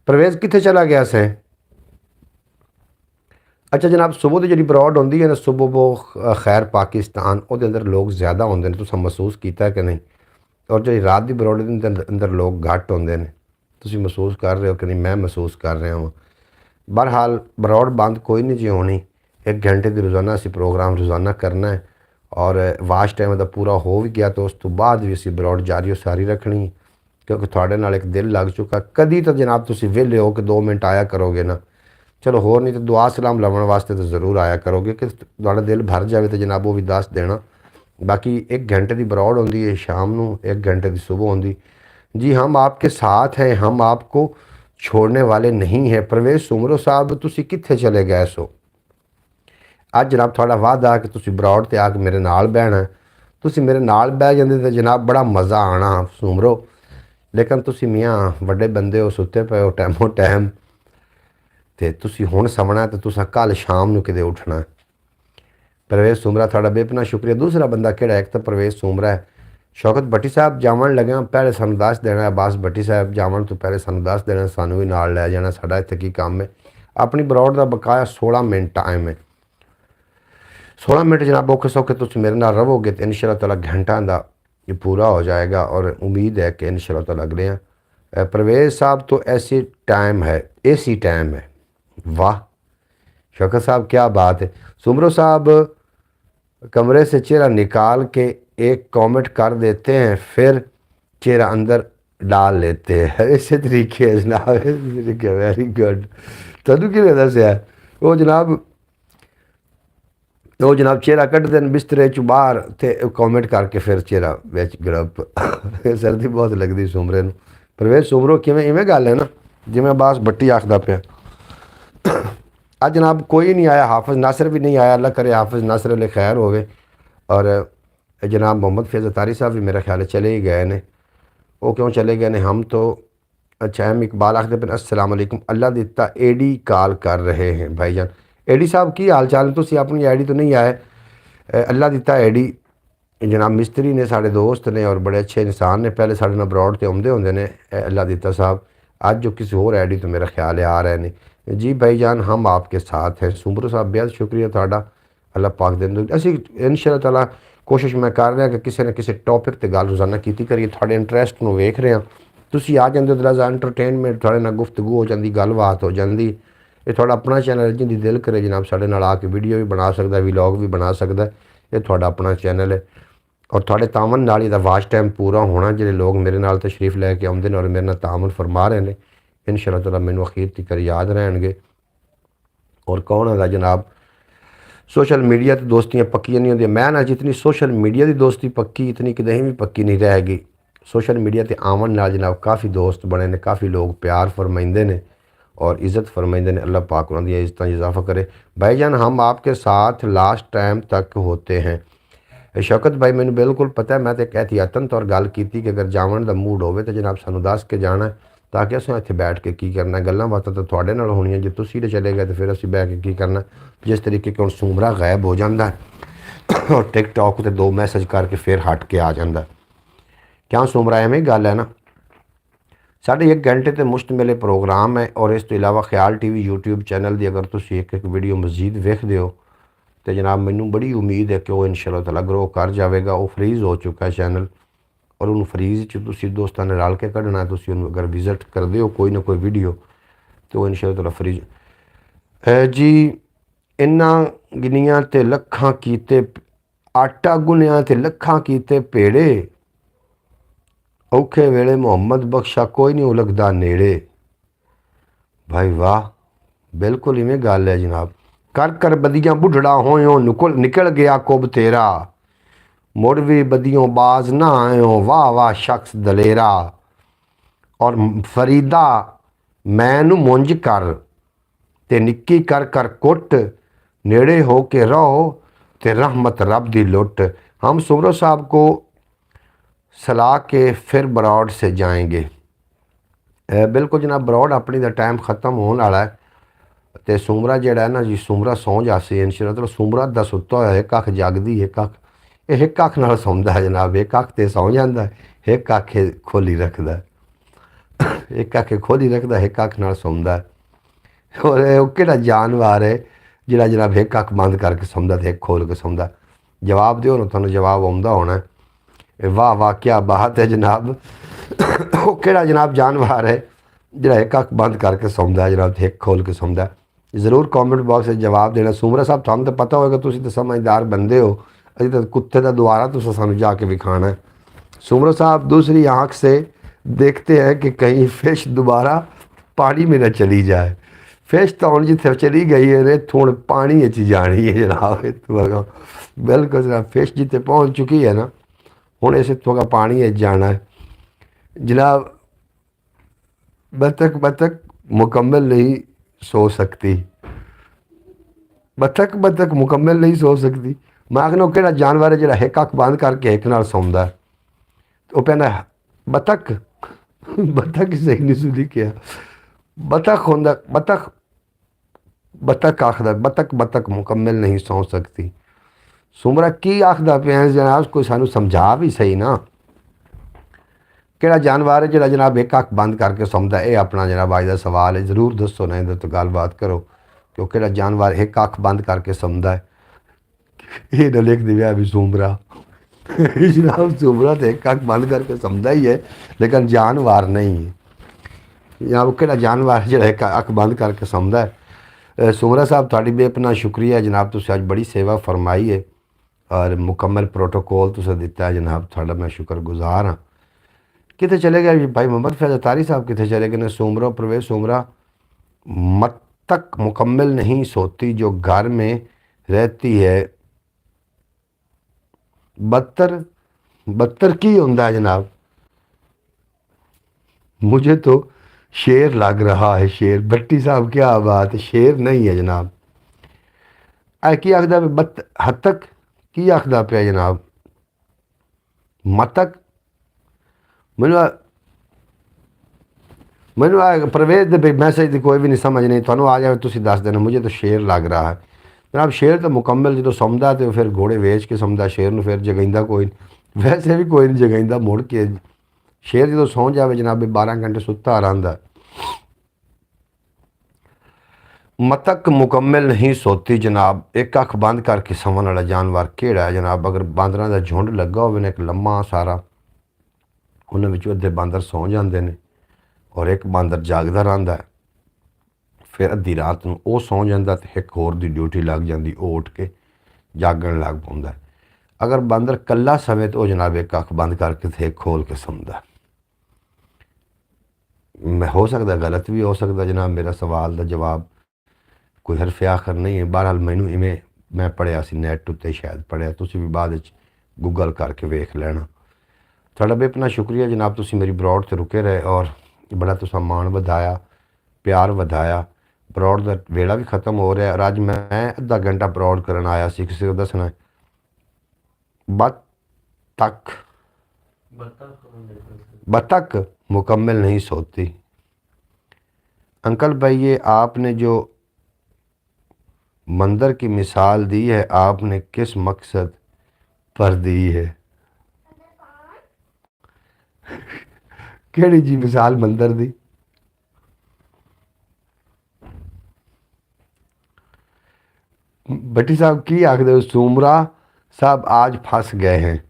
परवेज़ कित्थे चला गया से? अच्छा जनाब, सुबह की जी बरौड होंदी है ना, सुबह वो खैर पाकिस्तान वो अंदर लोग ज़्यादा होंगे ने, तुसीं महसूस किया कि नहीं? और जी रात की बरौड अंदर लोग घट होंगे ने, तुसीं महसूस कर रहे हो कि नहीं? मैं महसूस कर रहा हूँ। बहरहाल बरौड बंद कोई नहीं जी होनी। 1 घंटे की रोज़ाना असी प्रोग्राम रोज़ाना करना है और वाच टाइम का पूरा हो भी गया तो उस तो बाद भी असी बरौड जारी सारी रखनी, क्योंकि थोड़े नाल एक दिल लग चुका। कदी तो जनाब तुसीं वेले हो कि 2 मिनट आया करोगे ना, चलो होर नहीं तो दुआ सलाम लवन वास्ते तो ज़रूर आया करोगे कि तुहाडा दिल भर जाए तो जनाब वो भी दस देना। बाकी 1 घंटे की बरौड होंदी है शाम नूं, 1 घंटे की सुबह होंदी। जी हम आपके साथ हैं, हम आपको छोड़ने वाले नहीं हैं। परवेज़ सुमरो साहब तुसीं कित्थे चले गए सो? अज जनाब थोड़ा वादा कि तुसीं बरौड ते आके मेरे नाल बहना। तुसीं मेरे नाल बह जांदे तो जनाब बड़ा मज़ा आना सुमरो, लेकिन तुसीं मियाँ वड्डे बंदे हो, सुते पे हो टाइमो टाइम ते तुसीं हुण सवना तो तुसां कल शाम नूं किते उठना है। परवेज़ सुमरा थोड़ा बेपना शुक्रिया। दूसरा बंदा किहड़ा? एक तो परवेज़ सुमरा है। शौकत भट्टी साहब जावन लग्या पहले सानू दस देना। अब्बास भट्टी साहब जावन तो पहले सानू दस देना, सानू भी नाल लै जाना। साडा इत्थे की काम है? अपनी बरौड का बकाया 16 मिनट टाइम है। 16 मिनट जनाब औखे सौखे तुसीं मेरे नाल रहोगे तो इंशाअल्लाह ताला घंटा का ये पूरा हो जाएगा। और उम्मीद है कि इंशाअल्लाह ताला अगले परवेज़ साहब तो ऐसी टाइम है, ऐसी टाइम है। वाह शौकत साहब क्या बात है। सुमरो साहब कमरे से चेहरा निकाल के एक कमेंट कर देते हैं, फिर चेहरा अंदर डाल लेते हैं। इस तरीके है जनाब, इस तरीके। Very good. तदू कि दसिया वो जनाब, वो जनाब चेहरा कटते हैं बिस्तरे चो बाहर तो कॉमेंट करके फिर चेहरा बिच गड़प। सर्दी बहुत लगती सुमरे नूं। परवेज सुमरो किवें इवें गल है ना जिवें अब्बास भट्टी आखदा पिया। आज जनाब कोई नहीं आया, हाफिज़ नासिर भी नहीं आया। अल्लाह करे हाफिज़ नासिर वाले खैर होवे। और जनाब मोहम्मद फैज़ अतारी साहब भी मेरा ख्याल है चले ही गए ने। वो क्यों चले गए ने हम तो। अच्छा एम इकबाल आखदे पे अस्सलाम वालेकुम, अल्लाह दिता एडी कॉल कर रहे हैं भाईजान। एडी साहब की हाल चाल, तुसी अपनी आईडी तो नहीं आए। अल्लाह दिता एडी जनाब मिस्त्री ने, साढ़े दोस्त ने और बड़े अच्छे इंसान ने। पहले साढ़े नाल ब्रॉड ते आउंदे होंदे ने अल्लाह दिता साहब। आज जो किसी होर आईडी तो मेरा ख्याल है आ रहे ने। जी भाईजान हम आपके साथ हैं। सुमरो साहब बेहद शुक्रिया तुहाडा, अल्लाह पाक दे। असी इंशाअल्लाह ताला कोशिश मैं कर रहा कि किसी न किसी टॉपिक ते गल रोज़ाना कीती करिए। तुहाडे इंटरस्ट नूं वेख रहे हैं, तुसी आ जांदे हो दराजा एंटरटेनमेंट, तुहाडे नाल गुफ्तगू हो जाती, गलबात हो जाती। ये थोड़ा अपना चैनल जिंदी दिल करे जनाब साढ़े नाल आके वीडियो भी बना सकता, व्लॉग भी बना सकता। ये थोड़ा अपना चैनल है और थोड़े तामन नाल इहदा वाच टाइम पूरा होना। जिहड़े लोग मेरे नाल तशरीफ लैके आउंदे ने और मेरे नाल तामन फरमा रहे हैं, इंशाअल्लाह ताला मैनूं अखीर तक याद रहणगे। और कौन है जनाब सोशल मीडिया तो दोस्तियाँ पक्कियां नहीं होंदियां। मैं ना जितनी सोशल मीडिया की दोस्ती पक्की इतनी कदें भी पक्की नहीं रहेगी। सोशल मीडिया ते आवन नाल जनाब काफ़ी दोस्त बने ने, काफ़ी लोग प्यार फरमाइंदे ने और इज़्ज़त फरमाइंदे ने। अल्लाह पाक उन्हां दी इज़्ज़तां इजाफा करे। भाईजान हम आपके साथ लास्ट टाइम तक होते हैं। शौकत भाई मैंने बिल्कुल पता है, मैं तो एक एहतियातन तौर गल की कि अगर जावन का मूड होवे तो जनाब सानू दस के जाना है, ताकि असें इत्थे बैठ के की करना। गल्लां बातां तो तुहाडे नाल होणियां, जे तुसीं ते चले गए तो फिर असीं बैठ के की करना। जिस तरीके कि हुण सुमरा गायब हो जाता है और टिकटॉक ते 2 मैसेज करके फिर हट के आ जाता। क्या सुमरा एवें गल है ना। 1.5 घंटे तो मुश्तमिल प्रोग्राम है और इस तो इलावा ख्याल टीवी यूट्यूब चैनल की अगर तुम एक वीडियो मजीद वेखते हो तो जनाब मैनू बड़ी उम्मीद है कि वह इंशाअल्लाह ताला ग्रो कर जाएगा। वो फ्रीज़ हो चुका है चैनल और उन्होंने फ्रीज़ तुम दोस्तों ने रल के कढ़ना। तुम अगर विजिट करते हो कोई ना कोई वीडियो तो इंशाअल्लाह ताला फ्रीज जी। इन्ना गिनिया ते लखां कीते आटा गुनिया ते लखां कीते पेड़े, औखे वेले मुहम्मद बख्शा कोई नहीं उलगदा नेड़े। भाई वाह, बिल्कुल इवें गल है जनाब। कर कर बदियां बुढ़ड़ा होयो निकल गया कुब तेरा, मुड़ भी बदियों बाज ना आयो वाह वाह शख्स दलेरा। और फरीदा मैनू मुंज कर ते निक्की कर कर कुट, नेड़े हो के रहो ते रहमत रब दी लुट। हम सुमरो साहब को सलाह के फिर बरौड से जाएंगे। बिल्कुल जनाब बरौड अपनी दा टाइम ख़त्म होने वाला है तो सुमरा जड़ा है ना जी, सुमरा सौ जासे इंशाअल्लाह ताला। सुमरा दा सुत्ता होया एक अख जागदी, एक अख एक अख नाल सौंदा है जनाब। एक अख ते सौ जांदा है, एक अख खोली रखदा है। एक अख खोली रखदा, एक अख नाल सौंदा है। और वो किहड़ा जानवर है जिहड़ा जनाब एक अख बंद करके सौंदा ते एक खोल के सौंदा। जवाब दिओ ना, तुहानूं जवाब आउंदा होना है। वाह वाह क्या बात है जनाब। वो किहड़ा जनाब जानवर है जिहड़ा एक अख बंद करके सौंदा है जनाब, एक खोल के सौंदा। ज़रूर कॉमेंट बॉक्स में जवाब देना। सुमरा साहब तुहानूं तो पता होगा, तुसीं तो समझदार बंदे हो। अभी तो कुत्ते का द्वारा तुसीं सानूं जाके विखाना है। सुमरा साहब दूसरी आँख से देखते हैं कि कहीं फिश दोबारा पानी में न चली जाए। फिश तो हुण जिथे चली गई है थोड़ पानी च जानी है जनाब। बिल्कुल जनाब, फिश जिथे पहुँच चुकी है ना, हुण इस इत्थों पानी जाना है जनाब। बतख मुकम्मल नहीं सो सकती, बतख मुकम्मल नहीं सो सकती। मैं आखना कि जानवर है जो एक अख बंद करके एक नाल सौंदा है। वो कहना बतख बतख सही नहीं सुधी क्या बतख होंदा, बतख आखदा बतख मुकम्मल नहीं सौ सकती। सुमरा की आखदा पिया जनाब, कोई सानू समझा भी सही ना। किहड़ा जानवर है जिहड़ा जनाब एक अख बंद करके सौंदा है? ये अपना जनाब अज दा सवाल है, ज़रूर दसो ना, इहदे तो गलबात करो कि किहड़ा जानवर एक अख बंद करके सौंदा है। ये ना लिख दिया अभी सुमरा। जनाब सुमरा तो एक अख बंद करके सौंदा ही है लेकिन जानवर नहीं है। या वो किहड़ा जानवर है जिहड़ा एक अख बंद करके सौंदा है? सुमरा साहब थोड़ी बेपना शुक्रिया जनाब, तुम अज बड़ी सेवा फरमाई है और मुकम्मल प्रोटोकॉल तुसें दिता है जनाब, थोड़ा मैं शुक्रगुजार हाँ। कितने चले गए भाई मोहम्मद फैज़ अतारी साहब, कितने चले गए ने? सुमरा परवेज सुमरा मत तक मुकम्मल नहीं सोती जो घर में रहती है, बदतर बदतर की होता है जनाब। मुझे तो शेर लग रहा है, शेर। भट्टी साहब क्या बात है, शेर नहीं है जनाब। की आखदा हद तक की आखदा पे जनाब, मतक मैनू मैनू परवेज के मैसेज की कोई भी नहीं समझ नहीं, थोनों आ जाए तुम दस देना। मुझे तो शेर लग रहा है जनाब। शेर तो मुकम्मल जो सौंदा तो फिर घोड़े वेच के सौंदा, शेर में फिर जगाइंदा कोई नहीं, वैसे भी कोई नहीं जगाइंदा मुड़ के। शेर जो सौ जाए जनाब 12 घंटे सुता रहा। मतक मुकम्मल नहीं सोती जनाब, एक अख बंद करके सवन वाला जानवर केड़ा है जनाब? अगर बांदर का झुंड लगा हो एक लम्मा सारा, उन्होंने अद्धे बांदर सौ जाते हैं और एक बांदर जागदा रहा है। फिर अद्धी रात को वह सौ जाता तो एक होर दी ड्यूटी लग जाती, वो उठ के जागन लग पाता। अगर बांदर कला सवे तो जनाब एक अख बंद करके थे खोल के सौंदा। मैं हो सकता गलत भी हो सकता जनाब, मेरा सवाल का जवाब कोई हरफ आखर नहीं है। बहरहाल मैनू इवें मैं पढ़िया सी नैट उत्ते, शायद पढ़िया, तुसीं भी बाद गूगल करके वेख लेना। थोड़ा बेपना शुक्रिया जनाब, तुसीं मेरी ब्रॉड से रुके रहे और बड़ा तुसां मान वधाया, प्यार वधाया। ब्रॉड का वेला भी खत्म हो रहा है और अज मैं अद्धा घंटा ब्रॉड करन आया सी, किसी को दसना है बतख मुकम्मल नहीं सोती। अंकल भाई ये आपने जो मंदिर की मिसाल दी है, आपने किस मकसद पर दी है? केड़ी जी मिसाल मंदिर दी? भट्टी साहब की आखदे? सुमरा साहब आज फंस गए हैं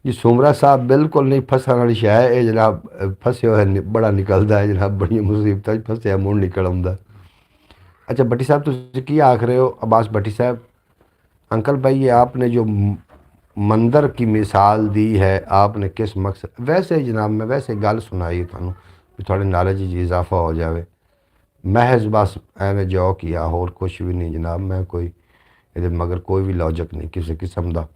जी। सुमरा साहब बिल्कुल नहीं फसन वाली शै है जनाब, फसे हुए बड़ा निकलता है जनाब, बड़ी मुसीबत फसया मुड़ निकल आंदा। अच्छा भट्टी साहब तुम की आख रहे हो? अब्बास भट्टी साहब, अंकल भाई ये आपने जो मंदिर की मिसाल दी है, आपने किस मकसद? वैसे जनाब मैं वैसे गल सुनाई थानू भी थोड़े नॉलेज इजाफा हो जाए, महज बस एवं जो किया, होर कुछ भी नहीं जनाब। मैं कोई ये मगर कोई भी लॉजिक नहीं किसी किस्म का।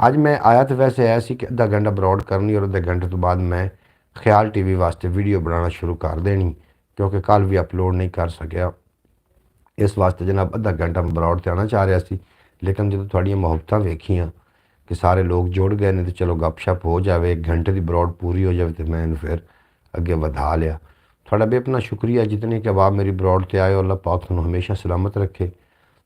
अज मैं आया तो वैसे ऐसी कि अद्धा घंटा ब्रॉड करनी और अद्धे घंटे तो बाद मैं ख्याल टीवी वास्ते वीडियो बनाना शुरू कर देनी, क्योंकि कल भी अपलोड नहीं कर सकिया। इस वास्ते जनाब अद्धा घंटा मैं ब्रॉड ते आना चाह रहा सी, लेकिन जो थोड़ियां मुहब्बतां वेखियां कि सारे लोग जुड़ गए ने तो चलो गपशप हो जाए, 1 घंटे की ब्रॉड पूरी हो जाए तो मैं फिर अगे वधा लिया। थोड़ा बेपना शुक्रिया जितने कि अब मेरी ब्रॉड ते आए। अल्लाह पाक तुहानू हमेशा सलामत रखे,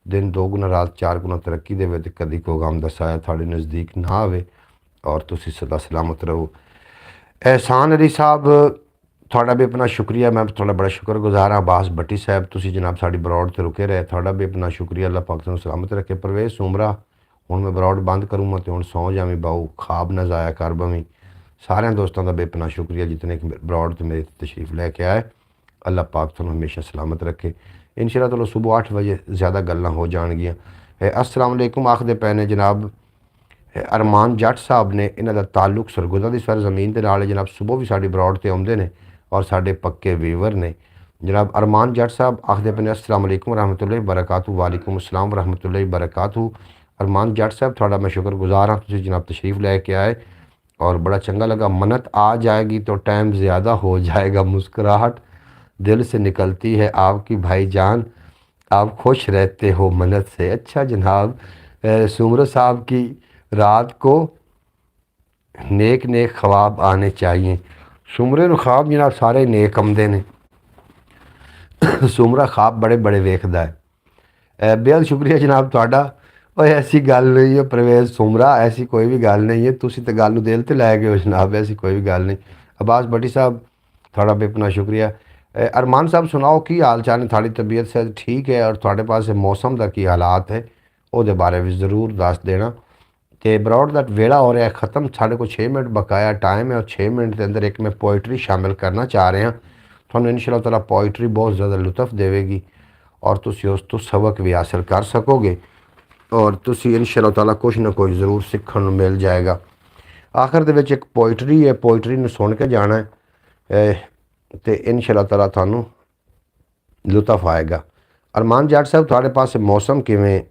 दिन 2 गुना रात 4 गुना तरक्की दे, तो कभी कोई गम दसाया थोड़े नज़दीक ना आए और तुसी सदा सलामत रहो। एहसान अली साहब थोड़ा बेपना शुक्रिया, मैं थोड़ा बड़ा शुक्रगुजार हाँ। अब्बास भट्टी साहब तुसी जनाब साड़ी ब्रॉड से रुके रहे, थोड़ा बेपना शुक्रिया। अल्लाह पाक तुहानू सलामत रखे। परवेज सुमरा हुण मैं ब्रॉड बंद करूँगा तो हुण सौ जावीं बाऊ, खाब ना जाया कर बवीं। सारे दोस्तों का बेपना शुक्रिया जितने कि ब्रॉड तो मेरी तशरीफ़ लैके आए। अल्लाह पाक तुहानू हमेशा सलामत रखे। इंशाअल्लाह चलो सुबह 8 बजे ज़्यादा गल्लां हो जाएगियाँ। अस्सलाम वालेकुम आखदे पे ने जनाब अरमान जट साहब ने, इन्हां दा ताल्लुक सरगुजा की सरजमीन के नाल जनाब। सुबह भी साड़ी ब्रॉड ते आउंदे ने और साढ़े पक्के वीवर ने जनाब। अरमान जट साहब आखदे पे ने अस्सलाम वालेकुम रहमतुल्लाहि बरकातहू। वालेकुम अस्सलाम रहमतुल्लाहि बरकातहू। अरमान जट साहब थोड़ा मैं शुक्रगुजार हाँ, तुसीं जनाब तशरीफ़ लैके आए और बड़ा चंगा लगा। मन्नत आ जाएगी तो टाइम ज़्यादा हो जाएगा, मुस्कुराहट दिल से निकलती है आपकी भाईजान, आप खुश रहते हो मन्नत से। अच्छा जनाब, सुमर साहब की रात को नेक नेक ख्वाब आने चाहिए। सुमरे नूं ख्वाब जनाब सारे नेक आउंदे ने, सुमरा ख्वाब बड़े बड़े वेखदा है। बेहद शुक्रिया जनाब तुहाडा। और ऐसी गल नहीं है परवेज सुमरा, ऐसी कोई भी गल नहीं है, तुसीं तो गल नूं दिल ते लै गए हो जनाब, ऐसी कोई भी गल नहीं। अब्बास भट्टी साहब थोड़ा बेपना शुक्रिया। अरमान साहब सुनाओ की हाल चाल है? थोड़ी तबीयत से ठीक है और थोड़े पास मौसम का की हालात है वो बारे भी ज़रूर दस देना। तो ब्रॉड का वेला हो रहा है ख़त्म, साढ़े को 6 मिनट बकाया टाइम है और 6 मिनट के अंदर एक मैं पोइट्री शामिल करना चाह रहे हैं। थोड़ा इंशाअल्लाह ताला पोइट्री बहुत ज़्यादा लुत्फ़ देगी और तुसी उस तो सबक भी हासिल कर सकोगे और तुसी इंशाअल्लाह ताला कुछ ना कुछ ज़रूर सीखने को मिल जाएगा। आखिर दे विच एक पोइट्री है, पोइट्री नूं सुन के जाना है तो इंशाअल्लाह ताला थानू लुत्फ आएगा। अरमान जट साहब थोड़े पास मौसम किवें?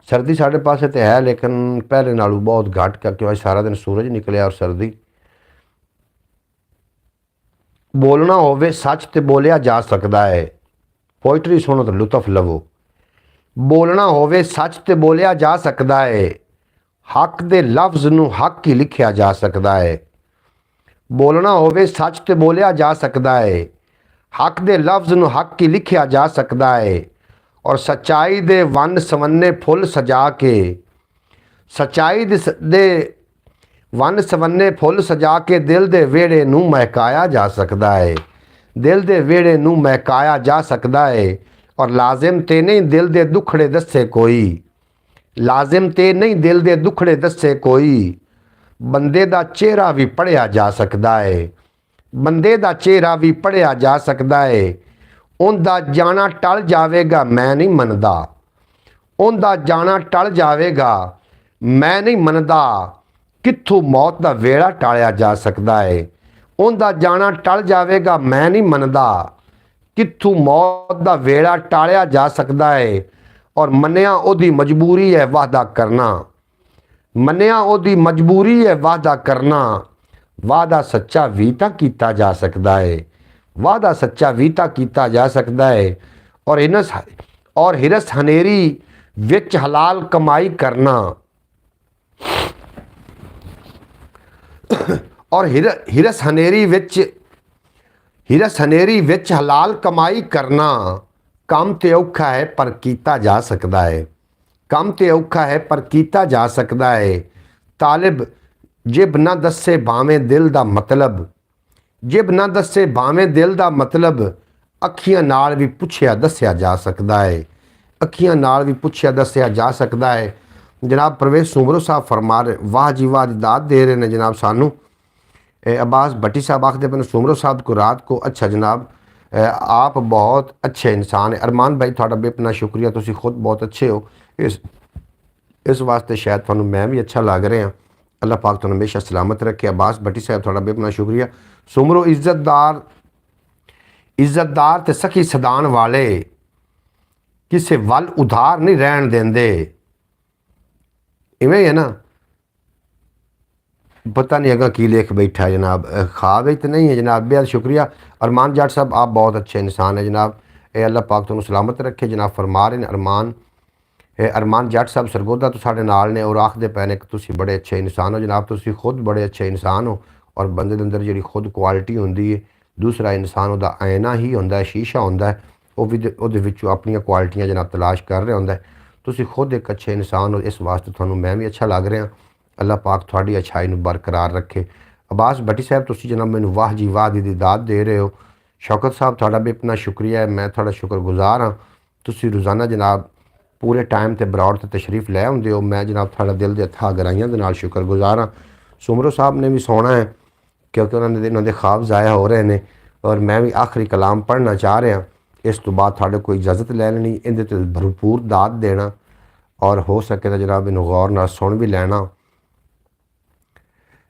सर्दी साढ़े पास तो है लेकिन पहले नालों बहुत घट क्योंकि आज सारा दिन सूरज निकलिया और सर्दी। बोलना होवे सच तो बोलिया जा सकता है। पोइट्री सुनो तो लुत्फ लवो। बोलना होवे सच तो बोलिया जा सकता है, हक दे लफ्ज़ नूं हक ही लिखिया जा सकता है। बोलना होवे सच तो बोलिया जा सकता है, हक दे लफ्ज़ नूं हक ही लिखिया जा सकता है। और सच्चाई दे वन सवन्ने फुल सजा के, सच्चाई दे वन सवन्ने फुल सजा के दिल दे वेड़े नूं महकाया जा सकता है। दिल दे वेड़े नूं महकाया जा सकता है। और लाजिम ते नहीं दिल दे दुखड़े दस्से कोई, लाजिम ते नहीं दिल दे दुखड़े दस्से कोई। बंदे दा चेहरा भी पढ़िया जा सकता है, बंदे दा चेहरा भी पढ़िया जा सकता है। उनदा जाना टल जावेगा मैं नहीं मनदा, उनदा जाना टल जावेगा मैं नहीं मनदा। कित्थों मौत दा वेड़ा टालिया जा सकता है। उनदा जाना टल जावेगा मैं नहीं मनदा, कित्थों मौत दा वेड़ा टालिया जा सकता है। और मन्निया ओदी मजबूरी है वादा करना, मन्निया ओदी मजबूरी है वादा करना। वादा सच्चा भी तां कीता जा सकता है, वादा सच्चा भी तां कीता जा सकता है। और हिरस हनेरी विच हलाल कमाई करना, और हिरस हनेरी विच हलाल कमाई करना। काम ते औखा है पर कीता जा सकता है, काम ते औखा है पर कीता जा सकता है। तालिब जिब ना दस्से भावें दिल दा मतलब, जिब ना दस्से भावें दिल दा मतलब। अखियां नाल भी पुछया दस्या जा सकता है, अखियां नाल भी पुछया दस्या जा सकता है। जनाब परवेज़ सुमरो साहब फरमा रहे, वाह जी वाह दाद दे रहे हैं जनाब सानू। अब्बास भट्टी साहब आखते पे सुमरो साहब को रात को। अच्छा जनाब आप बहुत अच्छे इंसान है। अरमान भाई थोड़ा बेपना शुक्रिया, तुसी खुद बहुत अच्छे हो, इस वास्ते शायद थानू मैं भी अच्छा लग रहा। अल्लाह पाक तुहानू हमेशा सलामत रखे। अब्बास भट्टी साहब थोड़ा बेपना शुक्रिया। सुमरो इज्जतदार ते सखी सदान वाले किसे वल उधार नहीं रहन देंदे। इवें है ना, पता नहीं अगर की लेख बैठा है जनाब, ख्वाब तो नहीं है जनाब। बेहद शुक्रिया अरमान जट साहब, आप बहुत अच्छे इंसान है जनाब। अल्लाह पाक तुहानू सलामत रखे। जनाब फरमा रहे हैं अरमान जट साहब सरगोदा तो साढ़े नाल ने और आखते पे ने कि तुसी बड़े अच्छे इंसान हो जनाब। तुसी खुद बड़े अच्छे इंसान हो और बंदे दे अंदर जी खुद क्वालिटी होंदी है, दूसरा इंसान उहदा आईना ही होंदा है, शीशा होंदा है, वो भी उहदे विचों अपनियां क्वालिटियां जनाब तलाश कर रहा होंदा है। तुसी खुद एक अच्छे इंसान हो, इस वास्ते तुहानू मैं भी अच्छा लग रहा। अल्लाह पाक थोड़ी अच्छाई नूं बरकरार रखे। अब्बास भट्टी साहब तुसी जनाब मैनू वाह जी वाह दी दाद दे रहे हो। शौकत साहब थोड़ा भी अपना शुक्रिया है, मैं थोड़ा शुक्रगुजार हाँ। तुसी रोज़ाना जनाब पूरे टाइम ते बरौड़ ते तशरीफ़ लै आउंदे हो, मैं जनाब थोड़ा दिल के हत्था गराइयां दे नाल शुक्रगुजार हाँ। सुमरो साहब ने भी सोना है क्योंकि उन्होंने ख्वाब ज़ाया हो रहे हैं और मैं भी आखिरी कलाम पढ़ना चाह रहा। इस तो बाद थोड़े कोई इजाज़त लै लैनी, इहदे ते भरपूर दाद देना और हो सके तो जनाब इनू गौर नाल सुन भी लेना।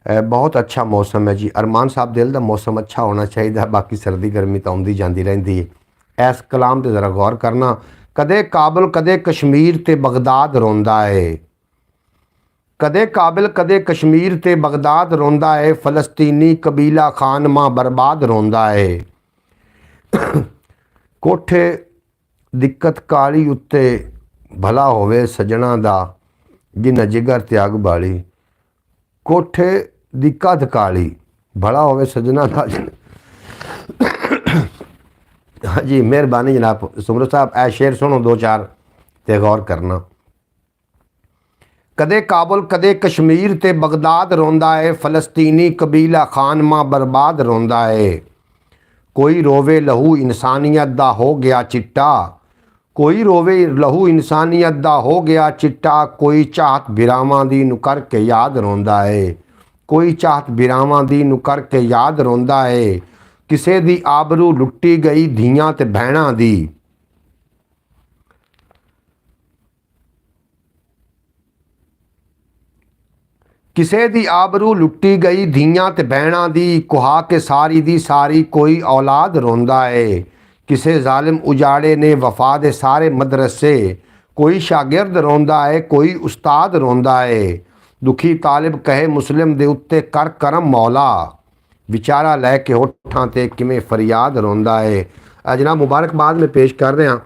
बहुत अच्छा मौसम है जी अरमान साहब, दिल का मौसम अच्छा होना चाहिए, बाकी सर्दी गर्मी तो आती जाती रहती है। इस कलाम पर ज़रा गौर करना। कदे काबल कदे कश्मीर ते बगदाद रोंदा है, कदे काबिल कदे कश्मीर ते बगदाद रोंदा है। फलस्तीनी कबीला खान मां बर्बाद रोंदा है। कोठे दिक्कत काली उत्ते भला होवे सजना दा जिन्ना जिगर त्याग बाली। कोठे दिक्कत काली भला होवे सजना दा। हाँ जी मेहरबानी जनाब सुमरो साहब, ऐ शेर सुनो दो चार ते गौर करना। कदे काबुल कदे कश्मीर ते बगदाद रोंदा है। फलस्तीनी कबीला खान मां बर्बाद रोंदा है। कोई रोवे लहू इंसानियत दा हो गया चिट्टा, कोई रोवे लहू इंसानियत दा हो गया चिट्टा। कोई चाहत बिरावां दी नूं करके याद रोंदा है, कोई चाहत बिरावां दी नूं करके याद रोंदा है। ਕਿਸੇ ਦੀ ਆਬਰੂ ਲੁੱਟੀ ਗਈ ਧੀਆਂ ਤੇ ਭੈਣਾਂ ਦੀ। ਕਿਸੇ ਦੀ ਆਬਰੂ ਲੁੱਟੀ ਗਈ ਧੀਆਂ ਤੇ ਭੈਣਾਂ ਦੀ, ਕੁਹਾ ਕੇ ਸਾਰੀ ਦੀ ਸਾਰੀ ਕੋਈ ਔਲਾਦ ਰੋਂਦਾ ਏ। ਕਿਸੇ ਜ਼ਾਲਿਮ ਉਜਾੜੇ ਨੇ ਵਫਾ ਦੇ ਸਾਰੇ ਮਦਰਸੇ, ਕੋਈ ਸ਼ਾਗਿਰਦ ਰੋਂਦਾ ਏ, ਕੋਈ ਉਸਤਾਦ ਰੋਂਦਾ ਏ। ਦੁਖੀ ਤਾਲਿਬ ਕਹੇ ਮੁਸਲਿਮ ਦੇ ਉੱਤੇ ਕਰ ਕਰਮ ਮੌਲਾ, ਵਿਚਾਰਾ ਲੈ ਕੇ ਹੋਠਾਂ ਤੇ ਕਿਵੇਂ ਫਰਿਆਦ ਰੋਂਦਾ ਏ। ਜਨਾਬ ਮੁਬਾਰਕਬਾਦ ਮੈਂ ਪੇਸ਼ ਕਰ ਰਿਹਾ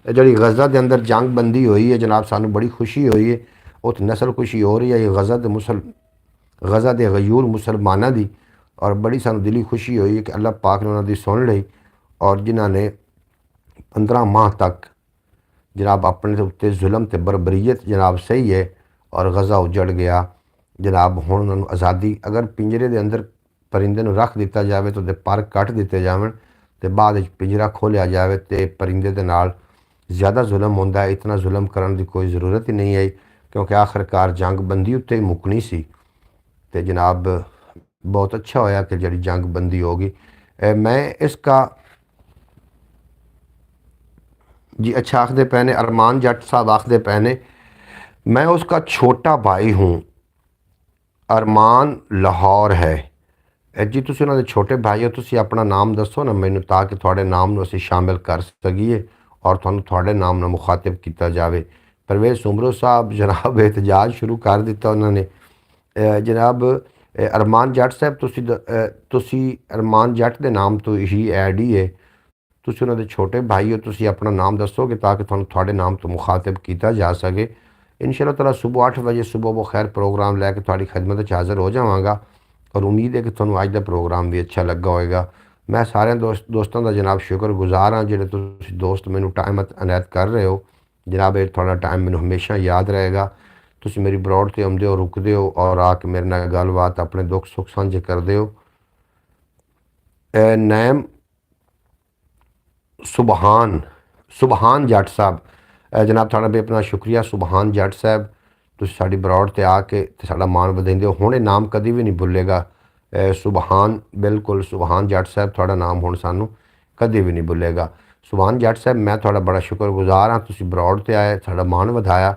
ਜਿਹੜੀ ਗਜ਼ਾ ਦੇ ਅੰਦਰ ਜੰਗ ਬੰਦੀ ਹੋਈ ਹੈ ਜਨਾਬ, ਸਾਨੂੰ ਬੜੀ ਖੁਸ਼ੀ ਹੋਈ ਹੈ। ਉੱਥੇ ਨਸਲ ਖੁਸ਼ੀ ਹੋ ਰਹੀ ਹੈ ਇਹ ਗਜ਼ਾ ਦੇ ਗਯੂਰ ਮੁਸਲਮਾਨਾਂ ਦੀ, ਔਰ ਬੜੀ ਸਾਨੂੰ ਦਿਲੀ ਖੁਸ਼ੀ ਹੋਈ ਹੈ ਕਿ ਅੱਲਾਹ ਪਾਕ ਨੇ ਉਹਨਾਂ ਦੀ ਸੁਣ ਲਈ, ਔਰ ਜਿਨ੍ਹਾਂ ਨੇ 15 ਮਾਹ ਤੱਕ जनाब अपने उत्ते जुल्म ते बरबरीयत जनाब सही है और गज़ा उजड़ गया जनाब। हुण उन्हां नूं आज़ादी अगर पिंजरे के अंदर परिंदे नूं रख दिता जाए तो पर कट दिते जावन ते बाद पिंजरा खोलिया जाए तो परिंदे दे नाल ज़्यादा जुल्म होंदा है। इतना जुल्म करने की कोई ज़रूरत ही नहीं आई क्योंकि आखिरकार जंग बंदी उत्ते मुकनी सी ते जनाब बहुत अच्छा होया कि जी जंग बंदी होगी। मैं इसका जी अच्छा आखते पे ने अरमान जट साहब आखते पे ने मैं उसका छोटा भाई हूँ, अरमान लाहौर है। जी तुसीं उन्हां दे छोटे भाई हो, तुसीं अपना नाम दसो ना मैनूं ताकि तुहाडे नाम नूं असीं शामिल कर सकीए और तुहानूं तुहाडे नाम नाल मुखातिब किया जाए। परवेज़ सुमरो साहब जनाब एहतजाज शुरू कर दिता उन्होंने। जनाब अरमान जट साहब तुसीं अरमान जट के नाम तो ही ऐड ही है, तुसीं उन्हां दे छोटे भाई हो, तुसीं अपना नाम दसोगे ताकि तुहानूं तुहाडे नाम तो मुखातिब किया जा सके। इंशाअल्लाह ताला सुबह 8 बजे सुबह वो खैर प्रोग्राम लैके तुहाडी खिदमत च हाज़र हो जावांगा और उम्मीद है कि तुहानूं अज दा प्रोग्राम भी अच्छा लगा होएगा। मैं सारे दोस्तों का जनाब शुक्रगुजार हाँ जिहड़े तुसीं दोस्त मैनूं टाइम अनायत कर रहे हो जनाब। ये तुहाडा टाइम मैनूं हमेशा याद रहेगा। तुसीं मेरी ब्रॉड ते आउंदे हो, रुकदे हो और आके मेरे नाल गलबात अपने दुख सुख सांझे करदे हो। नैम सुबहान जट साहब जनाब तुहाडा बेपना शुक्रिया सुबहान जट साहब, तुसीं साडी ब्रॉड ते आके ते साडा मान वधाइंदे हो। हुण ये नाम कदी भी नहीं भुलेगा सुबहान, बिल्कुल सुबहान जट साहब तुहाडा नाम हुण सानूं कदी भी नहीं भुलेगा। सुबहान जट साहब मैं तुहाडा बड़ा शुक्रगुजार हाँ, तुसीं ब्रॉड ते आए साडा मान वधाया।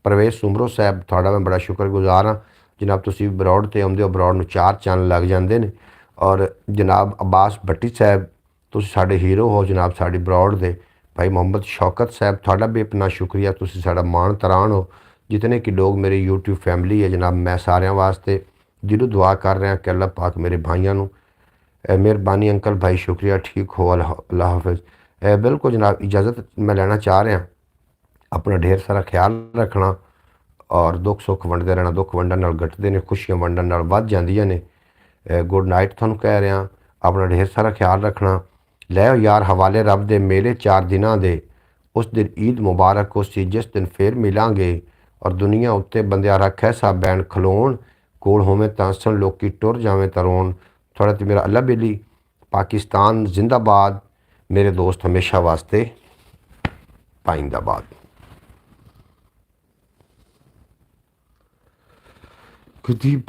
परवेज़ सुमरो साहब तुहाडा मैं बड़ा शुक्रगुजार हाँ जनाब, तुसीं ब्रॉड ते आउंदे हो, ब्रॉड नूं 4 चैनल लग जांदे ने। और जनाब अब्बास भट्टी साहब तुसीं साडे हीरो हो जनाब साडी ब्रॉड दे। भाई मोहम्मद शौकत साहब तुहाडा बेपना शुक्रिया, तुसीं साडा मान तरान हो। जितने कि लोग मेरे यूट्यूब फैमिली है जनाब, मैं सारिਆਂ वास्ते दिलों दुआ कर रहा कि अल्लाह पाक मेरे भाइयों नूं मेहरबानी। अंकल भाई शुक्रिया, ठीक हो, अल्लाह हाफिज़। बिल्कुल जनाब इजाज़त मैं लेना चाह रहा, अपना ढेर सारा ख्याल रखना और दुख सुख वंडते रहना। दुख वंडन नाल घटदे ने, खुशियां वंडन नाल वध जांदियां ने। गुड नाइट तुहानूं कह रहा, अपना ढेर सारा ख्याल रखना। लै यार हवाले रब दे मेले 4 दिनां दे, उस दिन ईद मुबारक उसी जिस दिन फिर मिलांगे और दुनिया उत्ते बंदिया रखे सा बैन खलोण कोल होवें तां सन लोकी टुर जावें तरोण। थोड़ा तो मेरा अल्लाह बेली पाकिस्तान जिंदाबाद, मेरे दोस्त हमेशा वास्ते पाइंदाबाद। कदी